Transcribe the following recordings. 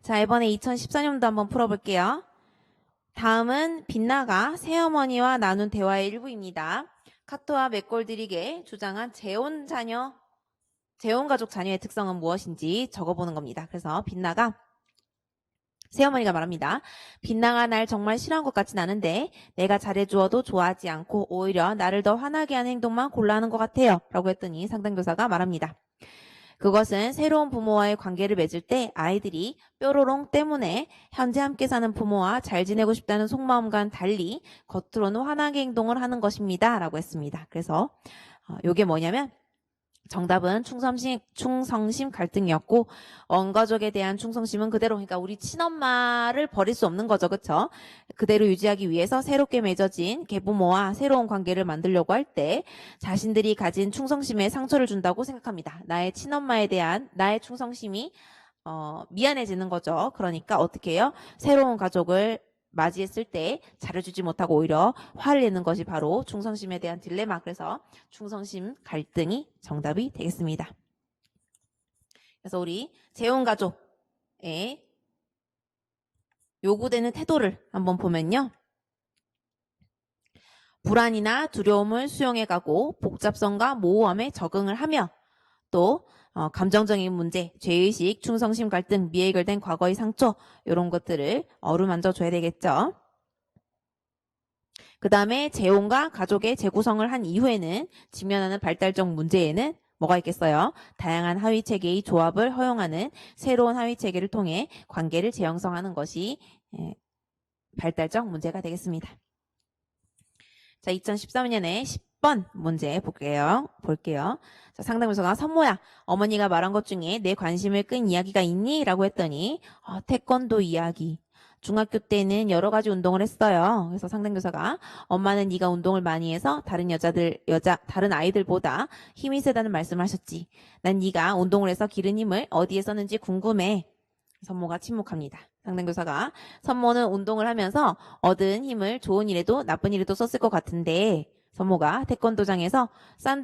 자, 이번에 2014년도 한번 풀어볼게요. 다음은 빛나가 새어머니와 나눈 대화의 일부입니다. 카토와 맥골드릭의 주장한 재혼 가족 자녀의 특성은 무엇인지 적어보는 겁니다. 그래서 빛나가 새어머니가 말합니다. 빛나가 날 정말 싫어한 것 같진 않은데 내가 잘해주어도 좋아하지 않고 오히려 나를 더 화나게 하는 행동만 골라하는 것 같아요. 라고 했더니 상담교사가 말합니다. 그것은 새로운 부모와의 관계를 맺을 때 아이들이 뾰로롱 때문에 현재 함께 사는 부모와 잘 지내고 싶다는 속마음과는 달리 겉으로는 화나게 행동을 하는 것입니다. 라고 했습니다. 그래서 이게 뭐냐면 정답은 충성심 갈등이었고 원가족에 대한 충성심은 그대로, 그러니까 우리 친엄마를 버릴 수 없는 거죠. 그렇죠? 그대로 유지하기 위해서 새롭게 맺어진 계부모와 새로운 관계를 만들려고 할 때 자신들이 가진 충성심에 상처를 준다고 생각합니다. 나의 친엄마에 대한 나의 충성심이 미안해지는 거죠. 그러니까 어떻게 해요? 새로운 가족을 맞이했을 때 잘해주지 못하고 오히려 화를 내는 것이 바로 충성심에 대한 딜레마. 그래서 충성심 갈등이 정답이 되겠습니다. 그래서 우리 재혼가족의 요구되는 태도를 한번 보면요. 불안이나 두려움을 수용해가고 복잡성과 모호함에 적응을 하며 또 감정적인 문제, 죄의식, 충성심 갈등, 미해결된 과거의 상처 이런 것들을 어루만져 줘야 되겠죠. 그 다음에 재혼과 가족의 재구성을 한 이후에는 직면하는 발달적 문제에는 뭐가 있겠어요? 다양한 하위체계의 조합을 허용하는 새로운 하위체계를 통해 관계를 재형성하는 것이 발달적 문제가 되겠습니다. 자, 2013년에 10번 문제 볼게요. 자, 상담교사가 선모야, 어머니가 말한 것 중에 내 관심을 끈 이야기가 있니? 라고 했더니 태권도 이야기. 중학교 때는 여러 가지 운동을 했어요. 그래서 상담교사가 엄마는 네가 운동을 많이 해서 다른 아이들보다 힘이 세다는 말씀을 하셨지. 난 네가 운동을 해서 기른 힘을 어디에 썼는지 궁금해. 선모가 침묵합니다. 상담교사가 선모는 운동을 하면서 얻은 힘을 좋은 일에도 나쁜 일에도 썼을 것 같은데 선모가 태권도장에서 산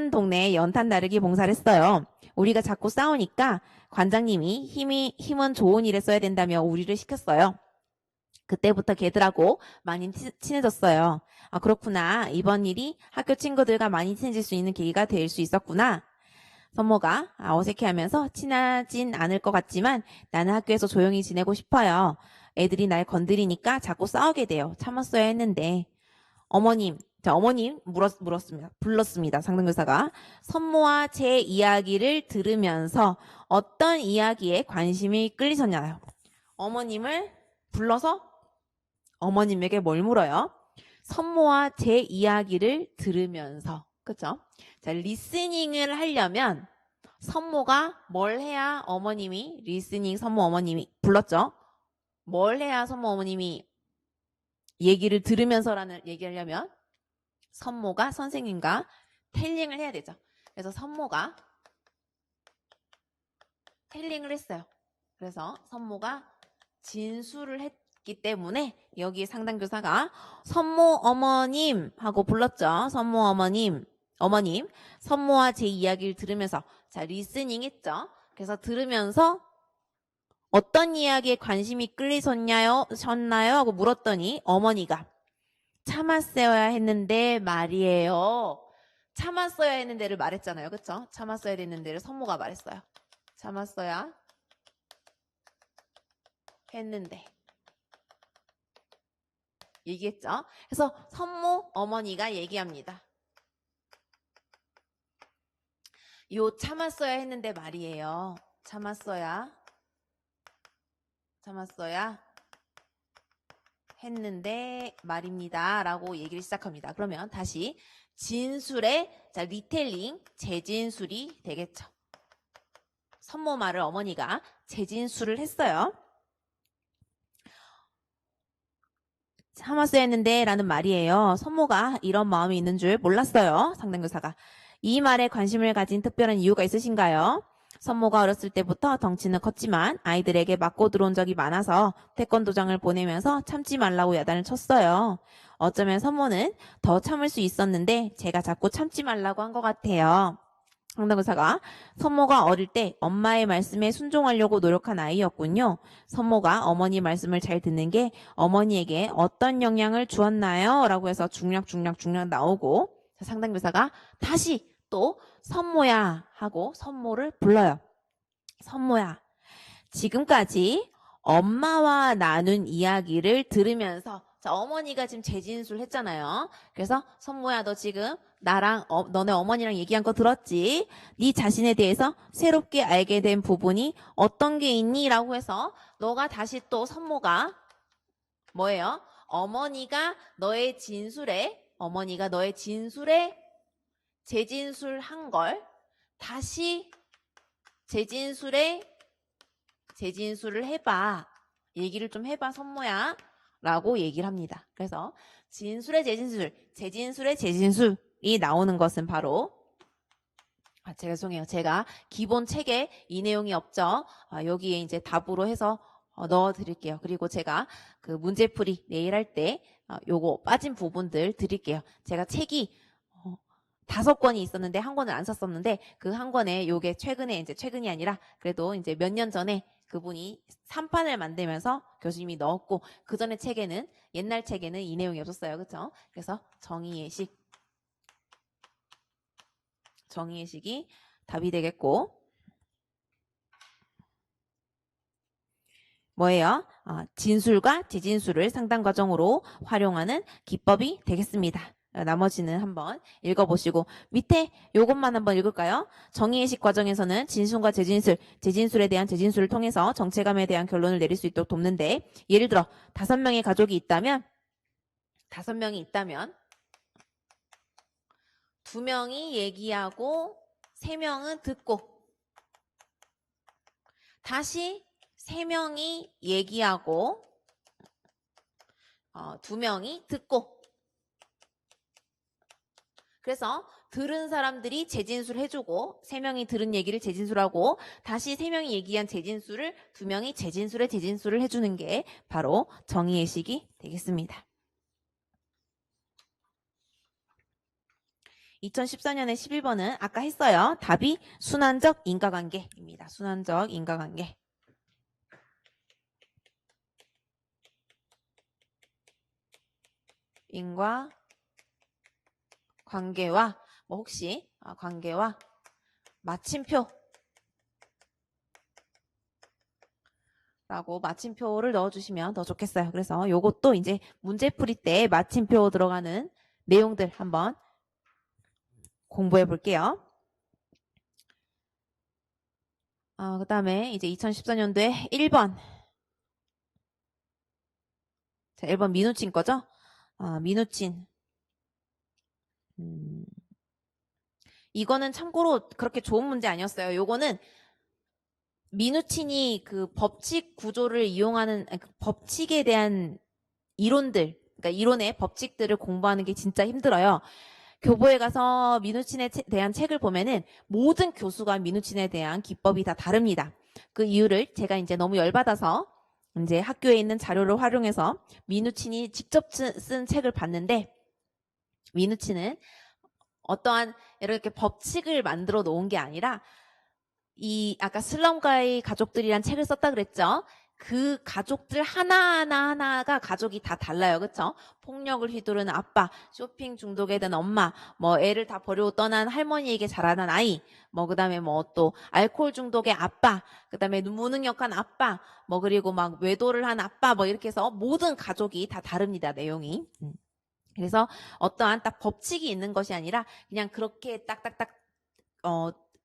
동네에 연탄 다루기 봉사를 했어요. 우리가 자꾸 싸우니까 관장님이 힘은 좋은 일에 써야 된다며 우리를 시켰어요. 그때부터 걔들하고 많이 친해졌어요. 아, 그렇구나. 이번 일이 학교 친구들과 많이 친해질 수 있는 계기가 될 수 있었구나. 선모가 어색해하면서 친하진 않을 것 같지만 나는 학교에서 조용히 지내고 싶어요. 애들이 날 건드리니까 자꾸 싸우게 돼요. 참았어야 했는데. 어머님 불렀습니다. 상담교사가. 선모와 제 이야기를 들으면서 어떤 이야기에 관심이 끌리셨나요? 어머님을 불러서 어머님에게 뭘 물어요? 선모와 제 이야기를 들으면서. 그렇죠? 자, 리스닝을 하려면 선모가 뭘 해야 어머님이 선모 어머님이 불렀죠? 뭘 해야 선모 어머님이 얘기를 들으면서라는 얘기하려면 선모가 선생님과 텔링을 해야 되죠. 그래서 선모가 텔링을 했어요. 그래서 선모가 진술을 했기 때문에 여기 상담교사가 선모 어머님 하고 불렀죠. 선모 어머님, 선모와 제 이야기를 들으면서, 자, 리스닝 했죠. 그래서 들으면서 어떤 이야기에 관심이 끌리셨나요? 하고 물었더니 어머니가 참았어야 했는데 말이에요. 참았어야 했는데를 말했잖아요. 그쵸? 참았어야 됐는데를 선모가 말했어요. 참았어야 했는데. 얘기했죠? 그래서 선모 어머니가 얘기합니다. 요 참았어야 했는데 말이에요. 참았어야 했는데 말입니다. 라고 얘기를 시작합니다. 그러면 다시 진술의 리텔링, 재진술이 되겠죠. 선모 말을 어머니가 재진술을 했어요. 참았어야 했는데 라는 말이에요. 선모가 이런 마음이 있는 줄 몰랐어요. 상담교사가. 이 말에 관심을 가진 특별한 이유가 있으신가요? 선모가 어렸을 때부터 덩치는 컸지만 아이들에게 맞고 들어온 적이 많아서 태권도장을 보내면서 참지 말라고 야단을 쳤어요. 어쩌면 선모는 더 참을 수 있었는데 제가 자꾸 참지 말라고 한 것 같아요. 상담교사가 선모가 어릴 때 엄마의 말씀에 순종하려고 노력한 아이였군요. 선모가 어머니 말씀을 잘 듣는 게 어머니에게 어떤 영향을 주었나요? 라고 해서 중략 나오고 상담교사가 다시 또 선모야 하고 선모를 불러요. 선모야, 지금까지 엄마와 나눈 이야기를 들으면서 자, 어머니가 지금 재진술 했잖아요. 그래서 선모야, 너 지금 나랑 너네 어머니랑 얘기한 거 들었지? 네 자신에 대해서 새롭게 알게 된 부분이 어떤 게 있니? 라고 해서 너가 다시 또 선모가 뭐예요? 어머니가 너의 진술에 재진술한 걸 다시 재진술을 해봐. 얘기를 좀 해봐, 선모야. 라고 얘기를 합니다. 그래서 진술의 재진술의 재진술이 나오는 것은 바로 죄송해요. 제가 기본 책에 이 내용이 없죠. 여기에 이제 답으로 해서 넣어 드릴게요. 그리고 제가 그 문제풀이 내일 할 때 요거 빠진 부분들 드릴게요. 제가 책이 5권이 있었는데 한 권을 안 썼었는데 그 한 권에 요게 최근이 아니라 그래도 이제 몇 년 전에 그분이 3판을 만들면서 교수님이 넣었고 그 전에 옛날 책에는 이 내용이 없었어요. 그렇죠? 그래서 정의예식이 답이 되겠고 뭐예요? 진술과 재진술을 상담 과정으로 활용하는 기법이 되겠습니다. 나머지는 한번 읽어보시고 밑에 요것만 한번 읽을까요? 정의예식 과정에서는 진술과 재진술에 대한 재진술을 통해서 정체감에 대한 결론을 내릴 수 있도록 돕는데 예를 들어 5명의 가족이 있다면 2명이 얘기하고 3명은 듣고 다시 3명이 얘기하고 2명이 듣고 그래서 들은 사람들이 재진술 해주고 3명이 들은 얘기를 재진술하고 다시 3명이 얘기한 재진술을 2명이 재진술을 해주는 게 바로 정의예식이 되겠습니다. 2014년에 11번은 아까 했어요. 답이 순환적 인과관계입니다. 순환적 인과관계. 관계와 혹시 관계와 마침표 라고 마침표를 넣어주시면 더 좋겠어요. 그래서 요것도 이제 문제풀이 때 마침표 들어가는 내용들 한번 공부해 볼게요. 그 다음에 이제 2014년도에 1번. 자, 1번 민우친 거죠? 민우친. 이거는 참고로 그렇게 좋은 문제 아니었어요. 요거는 민우친이 그 법칙 구조를 이용하는 그 법칙에 대한 이론들, 그러니까 이론의 법칙들을 공부하는 게 진짜 힘들어요. 교보에 가서 민우친에 대한 책을 보면은 모든 교수가 민우친에 대한 기법이 다 다릅니다. 그 이유를 제가 이제 너무 열받아서 이제 학교에 있는 자료를 활용해서 민우친이 직접 쓴 책을 봤는데 민우친은 어떠한 이렇게 법칙을 만들어 놓은 게 아니라 아까 슬럼가의 가족들이란 책을 썼다 그랬죠. 그 가족들 하나가 가족이 다 달라요. 그쵸? 폭력을 휘두르는 아빠, 쇼핑 중독에 든 엄마, 애를 다 버리고 떠난 할머니에게 자라난 아이, 그 다음에 또 알코올 중독의 아빠, 그 다음에 무능력한 아빠, 그리고 막 외도를 한 아빠, 이렇게 해서 모든 가족이 다 다릅니다. 내용이. 그래서 어떠한 딱 법칙이 있는 것이 아니라 그냥 그렇게 딱딱딱,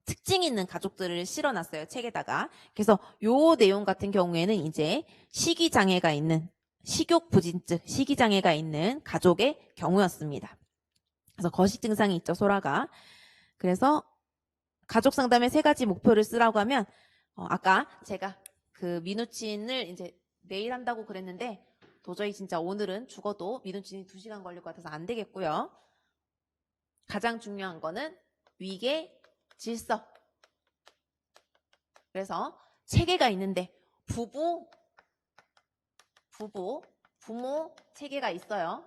특징 있는 가족들을 실어놨어요. 책에다가. 그래서 요 내용 같은 경우에는 이제 식욕장애가 있는 가족의 경우였습니다. 그래서 거식 증상이 있죠, 소라가. 그래서 가족 상담의 3가지 목표를 쓰라고 하면 아까 제가 그 민우친을 이제 내일 한다고 그랬는데 도저히 진짜 오늘은 죽어도 민우친이 2시간 걸릴 것 같아서 안 되겠고요. 가장 중요한 거는 위계 질서. 그래서 체계가 있는데 부모 체계가 있어요.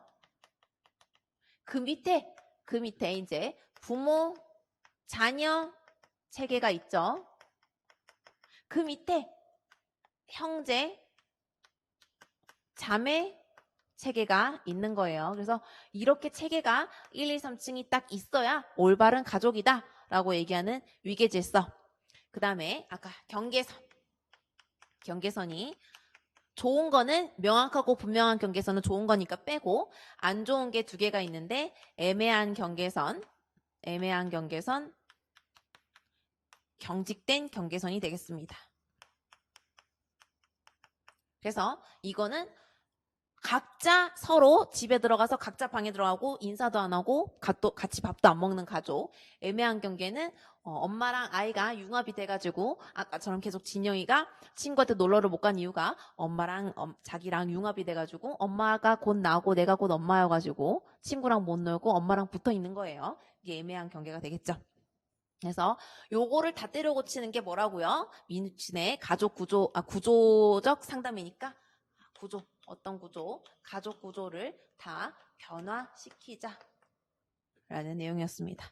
그 밑에 이제 부모, 자녀, 체계가 있죠. 그 밑에 형제, 자매 체계가 있는 거예요. 그래서 이렇게 체계가 1, 2, 3층이 딱 있어야 올바른 가족이다 라고 얘기하는 위계질서. 그 다음에 아까 경계선이 좋은 거는 명확하고 분명한 경계선은 좋은 거니까 빼고 안 좋은 게 두 개가 있는데 애매한 경계선, 경직된 경계선이 되겠습니다. 그래서 이거는 각자 서로 집에 들어가서 각자 방에 들어가고 인사도 안 하고 같이 밥도 안 먹는 가족. 애매한 경계는 엄마랑 아이가 융합이 돼가지고 아까처럼 계속 진영이가 친구한테 놀러를 못 간 이유가 엄마랑 자기랑 융합이 돼가지고 엄마가 곧 나오고 내가 곧 엄마여가지고 친구랑 못 놀고 엄마랑 붙어 있는 거예요. 이게 애매한 경계가 되겠죠. 그래서 요거를 다 때려 고치는 게 뭐라고요? 민우친의 구조적 상담이니까 어떤 구조, 가족 구조를 다 변화시키자 라는 내용이었습니다.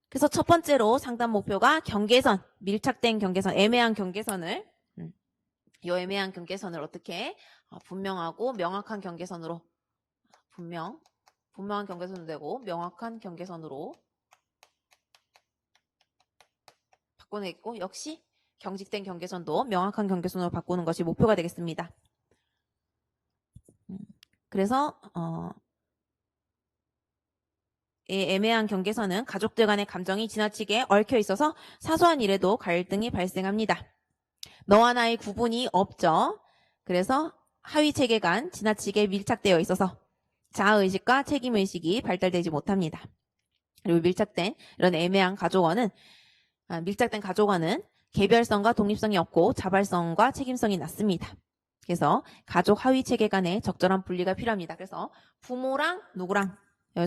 그래서 첫 번째로 상담 목표가 경계선, 밀착된 경계선, 애매한 경계선을 애매한 경계선을 어떻게 분명하고 명확한 경계선으로 분명한 경계선도 되고 명확한 경계선으로 바꿔내고 역시 경직된 경계선도 명확한 경계선으로 바꾸는 것이 목표가 되겠습니다. 그래서 이 애매한 경계선은 가족들 간의 감정이 지나치게 얽혀 있어서 사소한 일에도 갈등이 발생합니다. 너와 나의 구분이 없죠. 그래서 하위 체계 간 지나치게 밀착되어 있어서 자아의식과 책임의식이 발달되지 못합니다. 그리고 밀착된 가족원은 개별성과 독립성이 없고 자발성과 책임성이 낮습니다. 그래서 가족 하위 체계 간의 적절한 분리가 필요합니다. 그래서 부모랑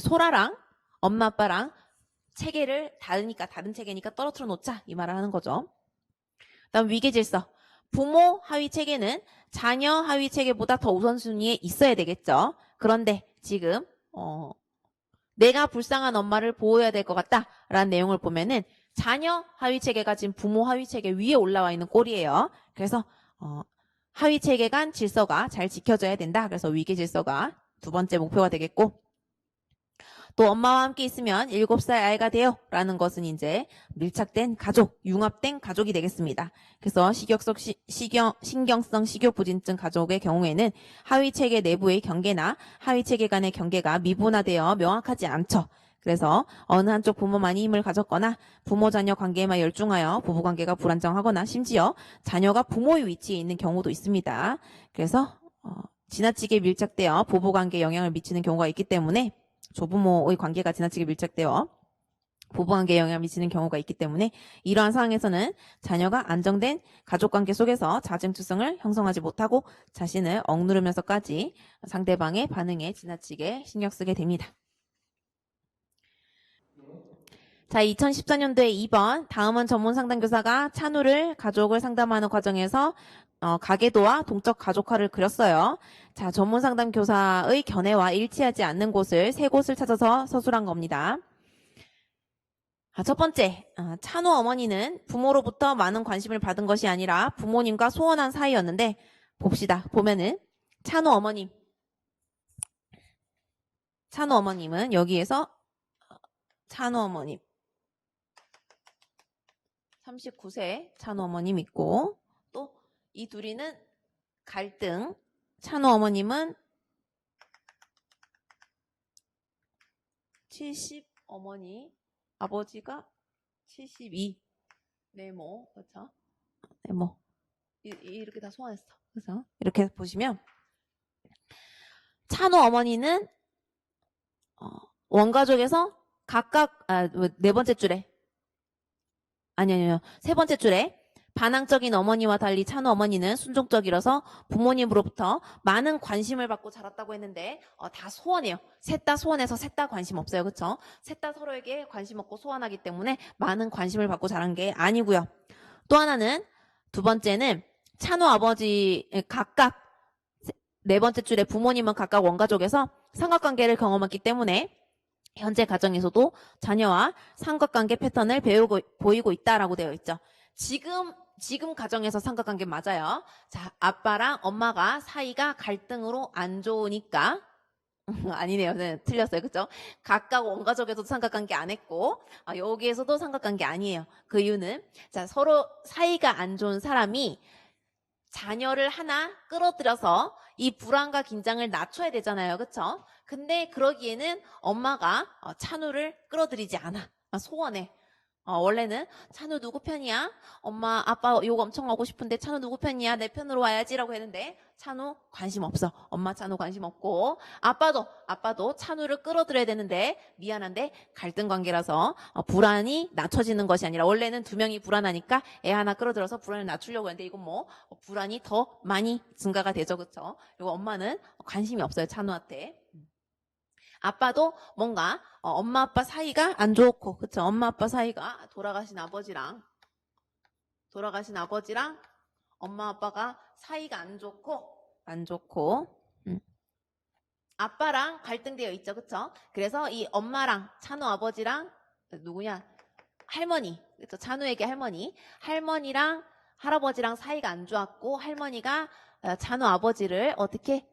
소라랑 엄마 아빠랑 체계를 다른 체계니까 떨어뜨려 놓자 이 말을 하는 거죠. 다음 위계질서. 부모 하위 체계는 자녀 하위 체계보다 더 우선순위에 있어야 되겠죠. 그런데 지금 내가 불쌍한 엄마를 보호해야 될 것 같다라는 내용을 보면은 자녀 하위 체계가 지금 부모 하위 체계 위에 올라와 있는 꼴이에요. 그래서 하위 체계 간 질서가 잘 지켜져야 된다. 그래서 위계 질서가 두 번째 목표가 되겠고 또 엄마와 함께 있으면 7살 아이가 돼요 라는 것은 이제 밀착된 가족, 융합된 가족이 되겠습니다. 그래서 신경성 식욕부진증 가족의 경우에는 하위 체계 내부의 경계나 하위 체계 간의 경계가 미분화되어 명확하지 않죠. 그래서 어느 한쪽 부모만이 힘을 가졌거나 부모-자녀 관계에만 열중하여 부부관계가 불안정하거나 심지어 자녀가 부모의 위치에 있는 경우도 있습니다. 그래서 지나치게 밀착되어 부부관계에 영향을 미치는 경우가 있기 때문에 조부모의 관계가 지나치게 밀착되어 부부관계에 영향을 미치는 경우가 있기 때문에 이러한 상황에서는 자녀가 안정된 가족관계 속에서 자중투성을 형성하지 못하고 자신을 억누르면서까지 상대방의 반응에 지나치게 신경 쓰게 됩니다. 자, 2014년도에 2번 다음은 전문상담교사가 찬우를 가족을 상담하는 과정에서 가계도와 동적 가족화를 그렸어요. 자, 전문상담교사의 견해와 일치하지 않는 곳을 3곳을 찾아서 서술한 겁니다. 첫 번째, 찬우 어머니는 부모로부터 많은 관심을 받은 것이 아니라 부모님과 소원한 사이였는데 봅시다. 보면은 찬우 어머님은 여기에서 찬우 어머님 39세 찬우 어머님 있고 또 이 둘이는 갈등. 찬우 어머님은 70 어머니, 아버지가 72 네모, 그렇죠? 네모 이렇게 다 소환했어. 그래서 이렇게 보시면 찬우 어머니는 원가족에서 각각 네 번째 줄에 아니요. 세 번째 줄에 반항적인 어머니와 달리 찬우 어머니는 순종적이라서 부모님으로부터 많은 관심을 받고 자랐다고 했는데 다 소원해요. 셋 다 소원해서 셋 다 관심 없어요. 그렇죠? 셋 다 서로에게 관심 없고 소원하기 때문에 많은 관심을 받고 자란 게 아니고요. 또 하나는 두 번째는 찬우 아버지 각각 네 번째 줄에 부모님은 각각 원가족에서 삼각관계를 경험했기 때문에 현재 가정에서도 자녀와 삼각관계 패턴을 보이고 있다라고 되어 있죠. 지금 가정에서 삼각관계 맞아요. 자, 아빠랑 엄마가 사이가 갈등으로 안 좋으니까 아니네요. 네, 틀렸어요. 그죠? 각각 원가족에서도 삼각관계 안 했고 여기에서도 삼각관계 아니에요. 그 이유는 자, 서로 사이가 안 좋은 사람이 자녀를 하나 끌어들여서 이 불안과 긴장을 낮춰야 되잖아요. 그쵸? 근데 그러기에는 엄마가 찬우를 끌어들이지 않아. 소원해. 원래는 찬우 누구 편이야? 엄마 아빠 욕 엄청 하고 싶은데 찬우 누구 편이야? 내 편으로 와야지라고 했는데 찬우 관심 없어. 엄마 찬우 관심 없고 아빠도 찬우를 끌어들여야 되는데 미안한데 갈등 관계라서 불안이 낮춰지는 것이 아니라 원래는 두 명이 불안하니까 애 하나 끌어들여서 불안을 낮추려고 했는데 이건 뭐 불안이 더 많이 증가가 되죠. 그쵸? 그리고 엄마는 관심이 없어요. 찬우한테. 아빠도 뭔가 엄마 아빠 사이가 안 좋고 그쵸? 엄마 아빠 사이가 돌아가신 아버지랑 엄마 아빠가 사이가 안 좋고 아빠랑 갈등되어 있죠. 그쵸? 그래서 이 엄마랑 찬우 아버지랑 누구냐? 할머니. 그쵸? 찬우에게 할머니랑 할아버지랑 사이가 안 좋았고 할머니가 찬우 아버지를 어떻게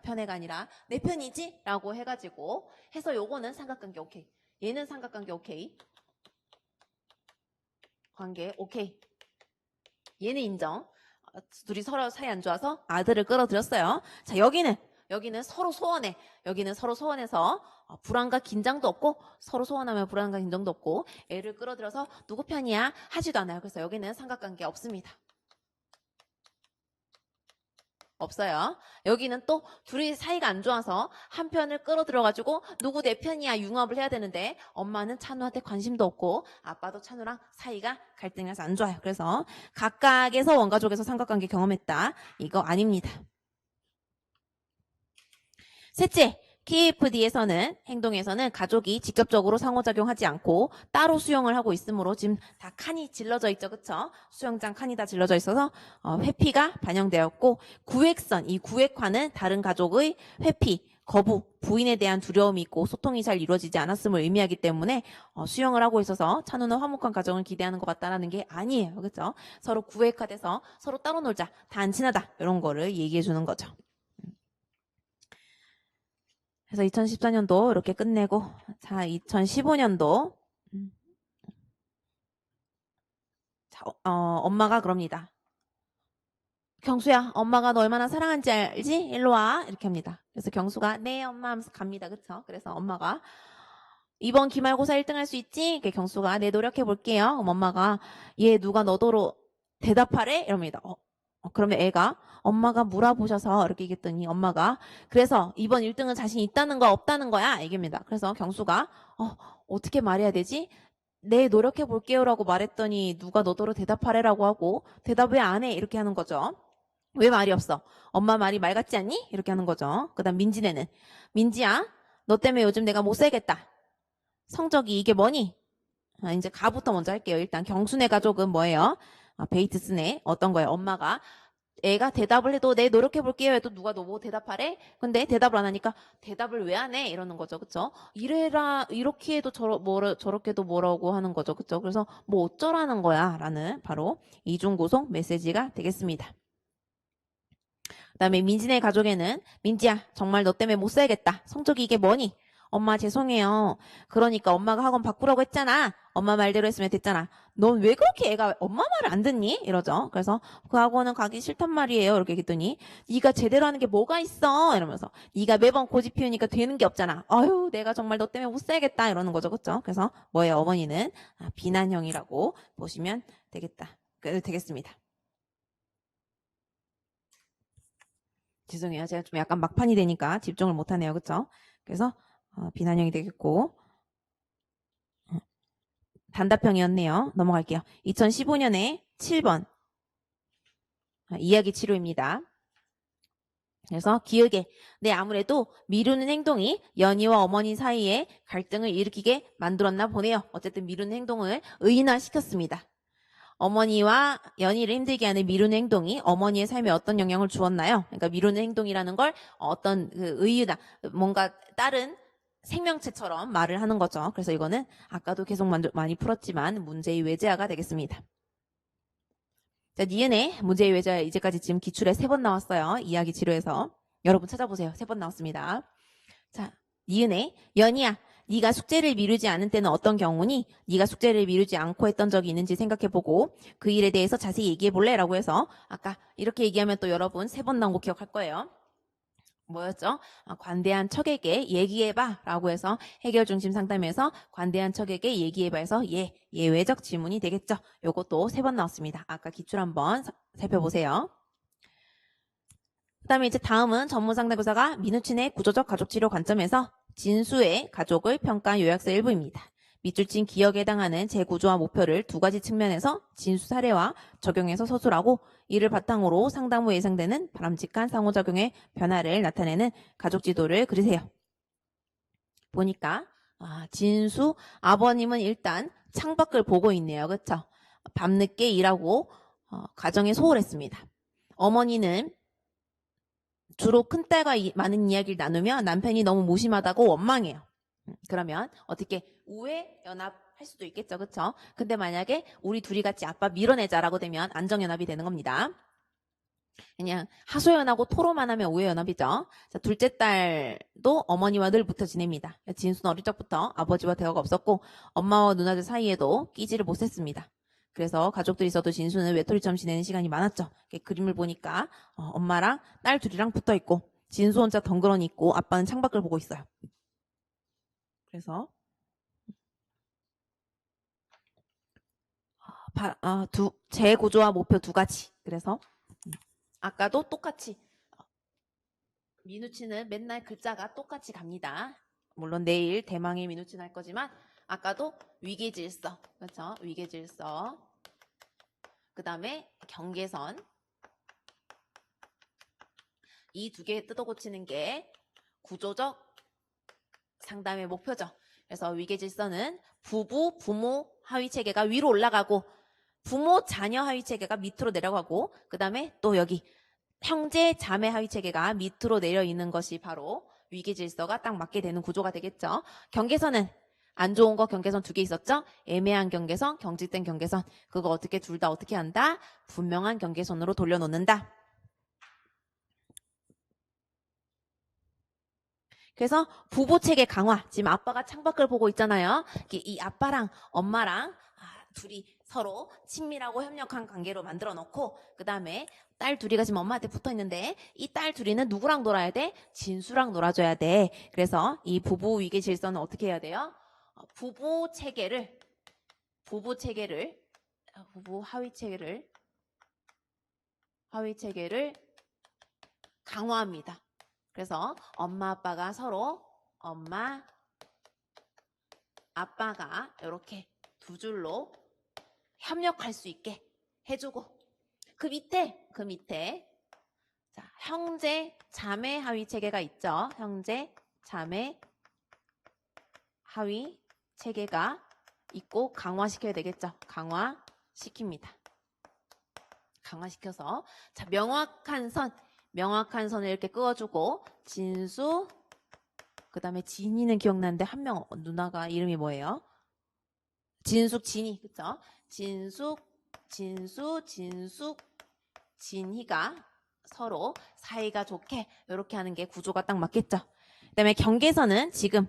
편애가 아니라 내 편이지? 라고 해가지고 해서 요거는 삼각관계 오케이. 얘는 삼각관계 오케이. 관계 오케이. 얘는 인정. 둘이 서로 사이 안 좋아서 아들을 끌어들였어요. 자, 여기는 서로 소원해. 여기는 서로 소원해서 불안과 긴장도 없고 서로 소원하면 불안과 긴장도 없고 애를 끌어들여서 누구 편이야? 하지도 않아요. 그래서 여기는 삼각관계 없습니다. 없어요. 여기는 또 둘이 사이가 안 좋아서 한 편을 끌어들여가지고 누구 내 편이야 융합을 해야 되는데 엄마는 찬우한테 관심도 없고 아빠도 찬우랑 사이가 갈등해서 안 좋아요. 그래서 각각에서 원가족에서 삼각관계 경험했다. 이거 아닙니다. 셋째, KFD에서는 행동에서는 가족이 직접적으로 상호작용하지 않고 따로 수영을 하고 있으므로 지금 다 칸이 질러져 있죠. 그쵸? 수영장 칸이 다 질러져 있어서 회피가 반영되었고 구획선, 이 구획화는 다른 가족의 회피, 거부, 부인에 대한 두려움이 있고 소통이 잘 이루어지지 않았음을 의미하기 때문에 수영을 하고 있어서 찬우는 화목한 가정을 기대하는 것 같다라는 게 아니에요. 그렇죠? 서로 구획화돼서 서로 따로 놀자, 다 안 친하다 이런 거를 얘기해 주는 거죠. 그래서 2014년도 이렇게 끝내고 자 2015년도 자, 엄마가 그럽니다. 경수야 엄마가 너 얼마나 사랑하는지 알지? 일로 와 이렇게 합니다. 그래서 경수가 네 엄마 하면서 갑니다. 그쵸? 그래서 엄마가 이번 기말고사 1등 할 수 있지? 경수가 네 노력해 볼게요. 그럼 엄마가 얘 누가 너더러 대답하래? 이럽니다. 그러면 애가 엄마가 물어보셔서 이렇게 얘기했더니 엄마가 그래서 이번 1등은 자신 있다는 거야 없다는 거야? 얘기합니다. 그래서 경수가 어떻게 말해야 되지? 네 노력해 볼게요라고 말했더니 누가 너더러 대답하래라고 하고 대답 왜 안 해? 이렇게 하는 거죠. 왜 말이 없어? 엄마 말이 말 같지 않니? 이렇게 하는 거죠. 그 다음 민지네는 민지야 너 때문에 요즘 내가 못 살겠다. 성적이 이게 뭐니? 이제 가부터 먼저 할게요. 일단 경순의 가족은 뭐예요? 베이트스네. 어떤 거예요? 엄마가 애가 대답을 해도 네 노력해 볼게요 해도 누가 너 뭐 대답하래? 근데 대답을 안 하니까 대답을 왜 안 해? 이러는 거죠. 그쵸? 이래라 이렇게 해도 저렇게도 뭐라고 하는 거죠. 그쵸? 그래서 뭐 어쩌라는 거야 라는 바로 이중고속 메시지가 되겠습니다. 그 다음에 민지네 가족에는 민지야 정말 너 때문에 못 살겠다. 성적이 이게 뭐니? 엄마 죄송해요. 그러니까 엄마가 학원 바꾸라고 했잖아. 엄마 말대로 했으면 됐잖아. 넌 왜 그렇게 애가 엄마 말을 안 듣니? 이러죠. 그래서 그 학원은 가기 싫단 말이에요. 이렇게 했더니 네가 제대로 하는 게 뭐가 있어? 이러면서 네가 매번 고집 피우니까 되는 게 없잖아. 아유 내가 정말 너 때문에 못 살겠다. 이러는 거죠. 그렇죠? 그래서 뭐예요? 어머니는 비난형이라고 보시면 되겠습니다. 죄송해요. 제가 좀 약간 막판이 되니까 집중을 못하네요. 그렇죠? 그래서 비난형이 되겠고 단답형이었네요. 넘어갈게요. 2015년에 7번 이야기 치료입니다. 그래서 기억에 아무래도 미루는 행동이 연희와 어머니 사이에 갈등을 일으키게 만들었나 보네요. 어쨌든 미루는 행동을 의인화시켰습니다. 어머니와 연희를 힘들게 하는 미루는 행동이 어머니의 삶에 어떤 영향을 주었나요? 그러니까 미루는 행동이라는 걸 어떤 그 의유다 뭔가 다른 생명체처럼 말을 하는 거죠. 그래서 이거는 아까도 계속 많이 풀었지만 문제의 외제어가 되겠습니다. 자, 니은의 문제의 외제어 이제까지 지금 기출에 3번 나왔어요. 이야기 지루해서. 여러분 찾아보세요. 3번 나왔습니다. 자, 니은의 연희야. 네가 숙제를 미루지 않은 때는 어떤 경우니? 네가 숙제를 미루지 않고 했던 적이 있는지 생각해보고 그 일에 대해서 자세히 얘기해볼래? 라고 해서 아까 이렇게 얘기하면 또 여러분 3번 나온 거 기억할 거예요. 뭐였죠? 관대한 척에게 얘기해봐 라고 해서 해결 중심 상담에서 관대한 척에게 얘기해봐 해서 예외적 지문이 되겠죠. 요것도 3번 나왔습니다. 아까 기출 한번 살펴보세요. 그 다음에 이제 다음은 전문 상담교사가 민우친의 구조적 가족치료 관점에서 진수의 가족을 평가 요약서 일부입니다. 밑줄친 기억에 해당하는 재구조와 목표를 2가지 측면에서 진수 사례와 적용해서 서술하고 이를 바탕으로 상담 후 예상되는 바람직한 상호작용의 변화를 나타내는 가족지도를 그리세요. 보니까 진수 아버님은 일단 창밖을 보고 있네요. 그렇죠? 밤늦게 일하고 가정에 소홀했습니다. 어머니는 주로 큰딸과 많은 이야기를 나누며 남편이 너무 무심하다고 원망해요. 그러면 어떻게 우애 연합할 수도 있겠죠. 그렇죠? 근데 만약에 우리 둘이 같이 아빠 밀어내자라고 되면 안정연합이 되는 겁니다. 그냥 하소연하고 토로만 하면 우애연합이죠. 자, 둘째 딸도 어머니와 늘 붙어 지냅니다. 진수는 어릴 적부터 아버지와 대화가 없었고 엄마와 누나들 사이에도 끼지를 못했습니다. 그래서 가족들이 있어도 진수는 외톨이처럼 지내는 시간이 많았죠. 그림을 보니까 엄마랑 딸 둘이랑 붙어 있고 진수 혼자 덩그러니 있고 아빠는 창밖을 보고 있어요. 그래서 재구조와 목표 2가지. 그래서 아까도 똑같이 민우치는 맨날 글자가 똑같이 갑니다. 물론 내일 대망의 민우치는 할 거지만 아까도 위계질서, 그렇죠? 위계질서. 그 다음에 경계선. 이 2개 뜯어 고치는 게 구조적 상담의 목표죠. 그래서 위계질서는 부부, 부모 하위 체계가 위로 올라가고 부모, 자녀 하위 체계가 밑으로 내려가고 그 다음에 또 여기 형제, 자매 하위 체계가 밑으로 내려 있는 것이 바로 위계질서가 딱 맞게 되는 구조가 되겠죠. 경계선은 안 좋은 거 경계선 2개 있었죠? 애매한 경계선, 경직된 경계선. 그거 어떻게 둘 다 어떻게 한다? 분명한 경계선으로 돌려놓는다. 그래서 부부체계 강화. 지금 아빠가 창밖을 보고 있잖아요. 이 아빠랑 엄마랑 둘이 서로 친밀하고 협력한 관계로 만들어 놓고 그 다음에 딸 둘이가 지금 엄마한테 붙어 있는데 이 딸 둘이는 누구랑 놀아야 돼? 진수랑 놀아줘야 돼. 그래서 이 부부 위계 질서는 어떻게 해야 돼요? 부부 하위 체계를 강화합니다. 그래서 엄마 아빠가 서로 아빠가 이렇게 2줄로 협력할 수 있게 해주고 그 밑에 자, 형제 자매 하위 체계가 있죠. 형제 자매 하위 체계가 있고 강화시켜야 되겠죠. 강화시킵니다. 강화시켜서 자, 명확한 선을 이렇게 그어주고 진수 그 다음에 진이는 기억나는데 한 명 누나가 이름이 뭐예요? 진숙 진희 그쵸? 진숙 진희가 서로 사이가 좋게 이렇게 하는 게 구조가 딱 맞겠죠. 그 다음에 경계선은 지금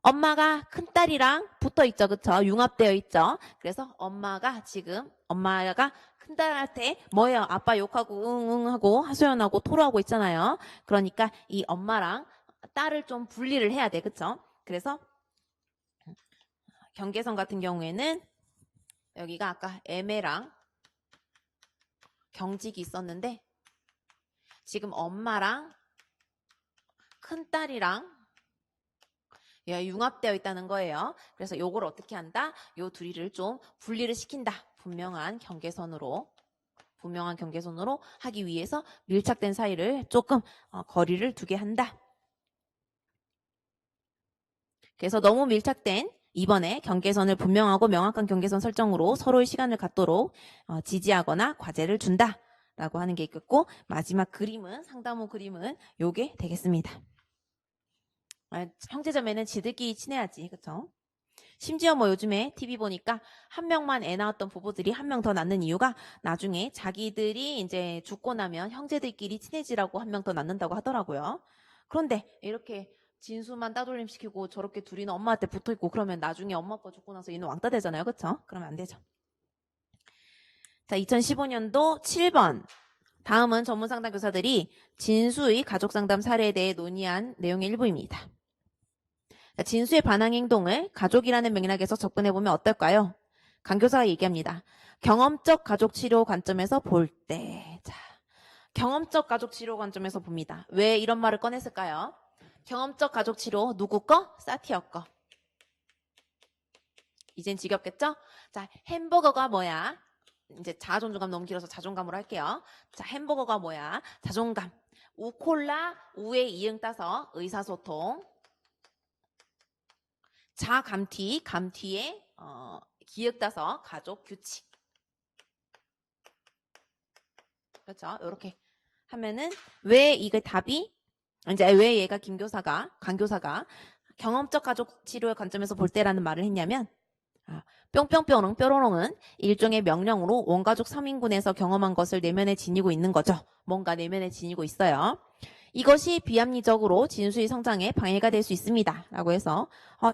엄마가 큰딸이랑 붙어 있죠. 그쵸? 융합되어 있죠. 그래서 엄마가 큰딸한테 뭐예요? 아빠 욕하고 응응 하고 하소연하고 토로하고 있잖아요. 그러니까 이 엄마랑 딸을 좀 분리를 해야 돼. 그쵸? 그래서 경계선 같은 경우에는 여기가 아까 애매랑 경직이 있었는데 지금 엄마랑 큰딸이랑 융합되어 있다는 거예요. 그래서 요걸 어떻게 한다? 요 둘이를 좀 분리를 시킨다. 분명한 경계선으로 하기 위해서 밀착된 사이를 조금 거리를 두게 한다. 그래서 너무 밀착된 이번에 경계선을 분명하고 명확한 경계선 설정으로 서로의 시간을 갖도록 지지하거나 과제를 준다. 라고 하는 게 있겠고 마지막 그림은 상담 후 그림은 요게 되겠습니다. 형제자매는 지들끼리 친해야지. 그쵸? 심지어 뭐 요즘에 TV 보니까 한 명만 애 낳았던 부부들이 한 명 더 낳는 이유가 나중에 자기들이 이제 죽고 나면 형제들끼리 친해지라고 한 명 더 낳는다고 하더라고요. 그런데 이렇게 진수만 따돌림 시키고 저렇게 둘이는 엄마한테 붙어 있고 그러면 나중에 엄마 아빠 죽고 나서 얘는 왕따 되잖아요. 그쵸? 그러면 안 되죠. 자, 2015년도 7번. 다음은 전문 상담 교사들이 진수의 가족 상담 사례에 대해 논의한 내용의 일부입니다. 자, 진수의 반항 행동을 가족이라는 맥락에서 접근해보면 어떨까요? 강 교사가 얘기합니다. 경험적 가족 치료 관점에서 볼 때. 자, 경험적 가족 치료 관점에서 봅니다. 왜 이런 말을 꺼냈을까요? 경험적 가족 치료 누구 거? 사티어 거. 이젠 지겹겠죠? 자, 햄버거가 뭐야? 이제 자존감 너무 길어서 자존감으로 할게요. 자, 햄버거가 뭐야? 자존감. 우콜라, 우에 이응 따서 의사소통. 자, 감튀, 감튀에 기역 따서 가족 규칙. 그렇죠? 이렇게 하면은 왜 이게 답이 이제 왜 얘가 강 교사가 경험적 가족 치료의 관점에서 볼 때라는 말을 했냐면 뿅뿅뿅 뾰로롱은 일종의 명령으로 원가족 3인군에서 경험한 것을 내면에 지니고 있는 거죠. 뭔가 내면에 지니고 있어요. 이것이 비합리적으로 진수의 성장에 방해가 될 수 있습니다. 라고 해서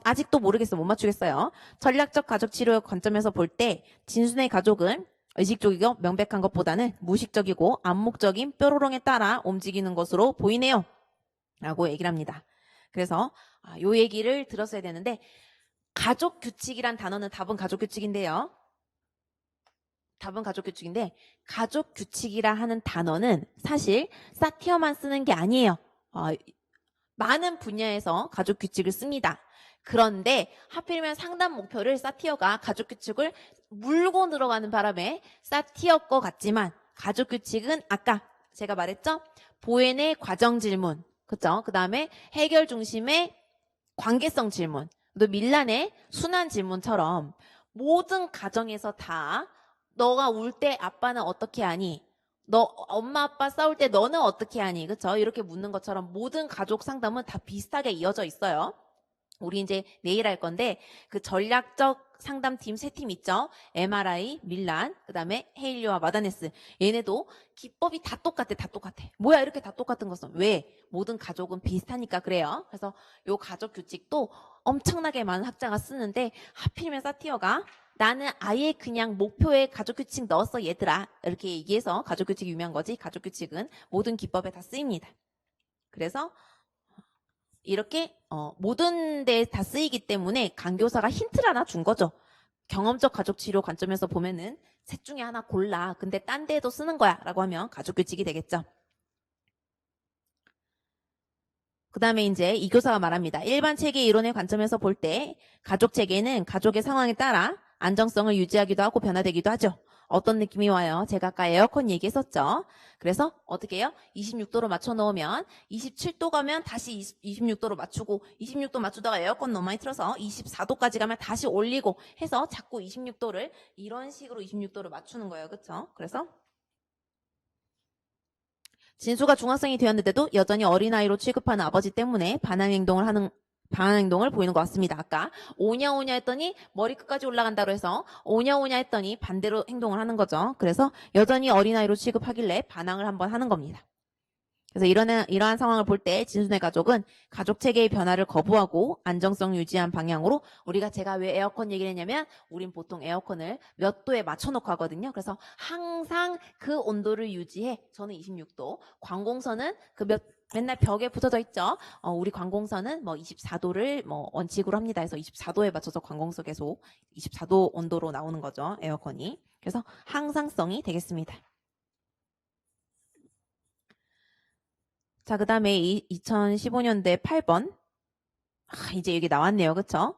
아직도 모르겠어. 못 맞추겠어요. 전략적 가족 치료의 관점에서 볼 때 진수의 가족은 의식적이고 명백한 것보다는 무의식적이고 암묵적인 뾰로롱에 따라 움직이는 것으로 보이네요. 라고 얘기를 합니다. 그래서 요 얘기를 들었어야 되는데 가족 규칙이란 단어는 답은 가족 규칙인데요. 답은 가족 규칙인데 가족 규칙이라 하는 단어는 사실 사티어만 쓰는 게 아니에요. 많은 분야에서 가족 규칙을 씁니다. 그런데 하필이면 상담 목표를 사티어가 가족 규칙을 물고 들어가는 바람에 사티어 거 같지만 가족 규칙은 아까 제가 말했죠? 보엔의 과정 질문, 그쵸? 그 다음에 해결 중심의 관계성 질문, 또 밀란의 순환 질문처럼 모든 가정에서 다 너가 울 때 아빠는 어떻게 하니? 너 엄마 아빠 싸울 때 너는 어떻게 하니? 그쵸? 이렇게 묻는 것처럼 모든 가족 상담은 다 비슷하게 이어져 있어요. 우리 이제 내일 할 건데 그 전략적 상담팀 세 팀 있죠? MRI, 밀란, 그 다음에 헤일리와 마다네스. 얘네도 기법이 다 똑같아. 뭐야 이렇게 다 똑같은 것은 왜? 모든 가족은 비슷하니까 그래요. 그래서 요 가족 규칙도 엄청나게 많은 학자가 쓰는데 하필이면 사티어가 나는 아예 그냥 목표에 가족 규칙 넣었어 얘들아. 이렇게 얘기해서 가족 규칙이 유명한 거지. 가족 규칙은 모든 기법에 다 쓰입니다. 그래서 이렇게 모든 데에 다 쓰이기 때문에 강교사가 힌트를 하나 준 거죠. 경험적 가족 치료 관점에서 보면은 셋 중에 하나 골라. 근데 딴 데에도 쓰는 거야 라고 하면 가족 규칙이 되겠죠. 그 다음에 이제 이 교사가 말합니다. 일반 체계 이론의 관점에서 볼 때 가족 체계는 가족의 상황에 따라 안정성을 유지하기도 하고 변화되기도 하죠. 어떤 느낌이 와요? 제가 아까 에어컨 얘기했었죠. 그래서 어떻게 해요? 26도로 맞춰 놓으면 27도 가면 다시 26도로 맞추고 26도 맞추다가 에어컨 너무 많이 틀어서 24도까지 가면 다시 올리고 해서 자꾸 26도를 이런 식으로 26도를 맞추는 거예요. 그렇죠? 그래서 진수가 중학생이 되었는데도 여전히 어린아이로 취급하는 아버지 때문에 반항 행동을 보이는 것 같습니다. 아까 오냐오냐 했더니 머리 끝까지 올라간다고 해서 오냐오냐 했더니 반대로 행동을 하는 거죠. 그래서 여전히 어린아이로 취급하길래 반항을 한번 하는 겁니다. 그래서 이러한 상황을 볼 때 진순의 가족은 가족 체계의 변화를 거부하고 안정성 유지한 방향으로 제가 왜 에어컨 얘기를 했냐면 우린 보통 에어컨을 몇 도에 맞춰놓고 하거든요. 그래서 항상 그 온도를 유지해. 저는 26도. 관공서는 맨날 벽에 붙어져 있죠. 우리 관공서는 24도를 원칙으로 합니다. 그래서 24도에 맞춰서 관공서 계속 24도 온도로 나오는 거죠. 에어컨이. 그래서 항상성이 되겠습니다. 자, 그 다음에 2015년대 8번. 이제 여기 나왔네요. 그쵸?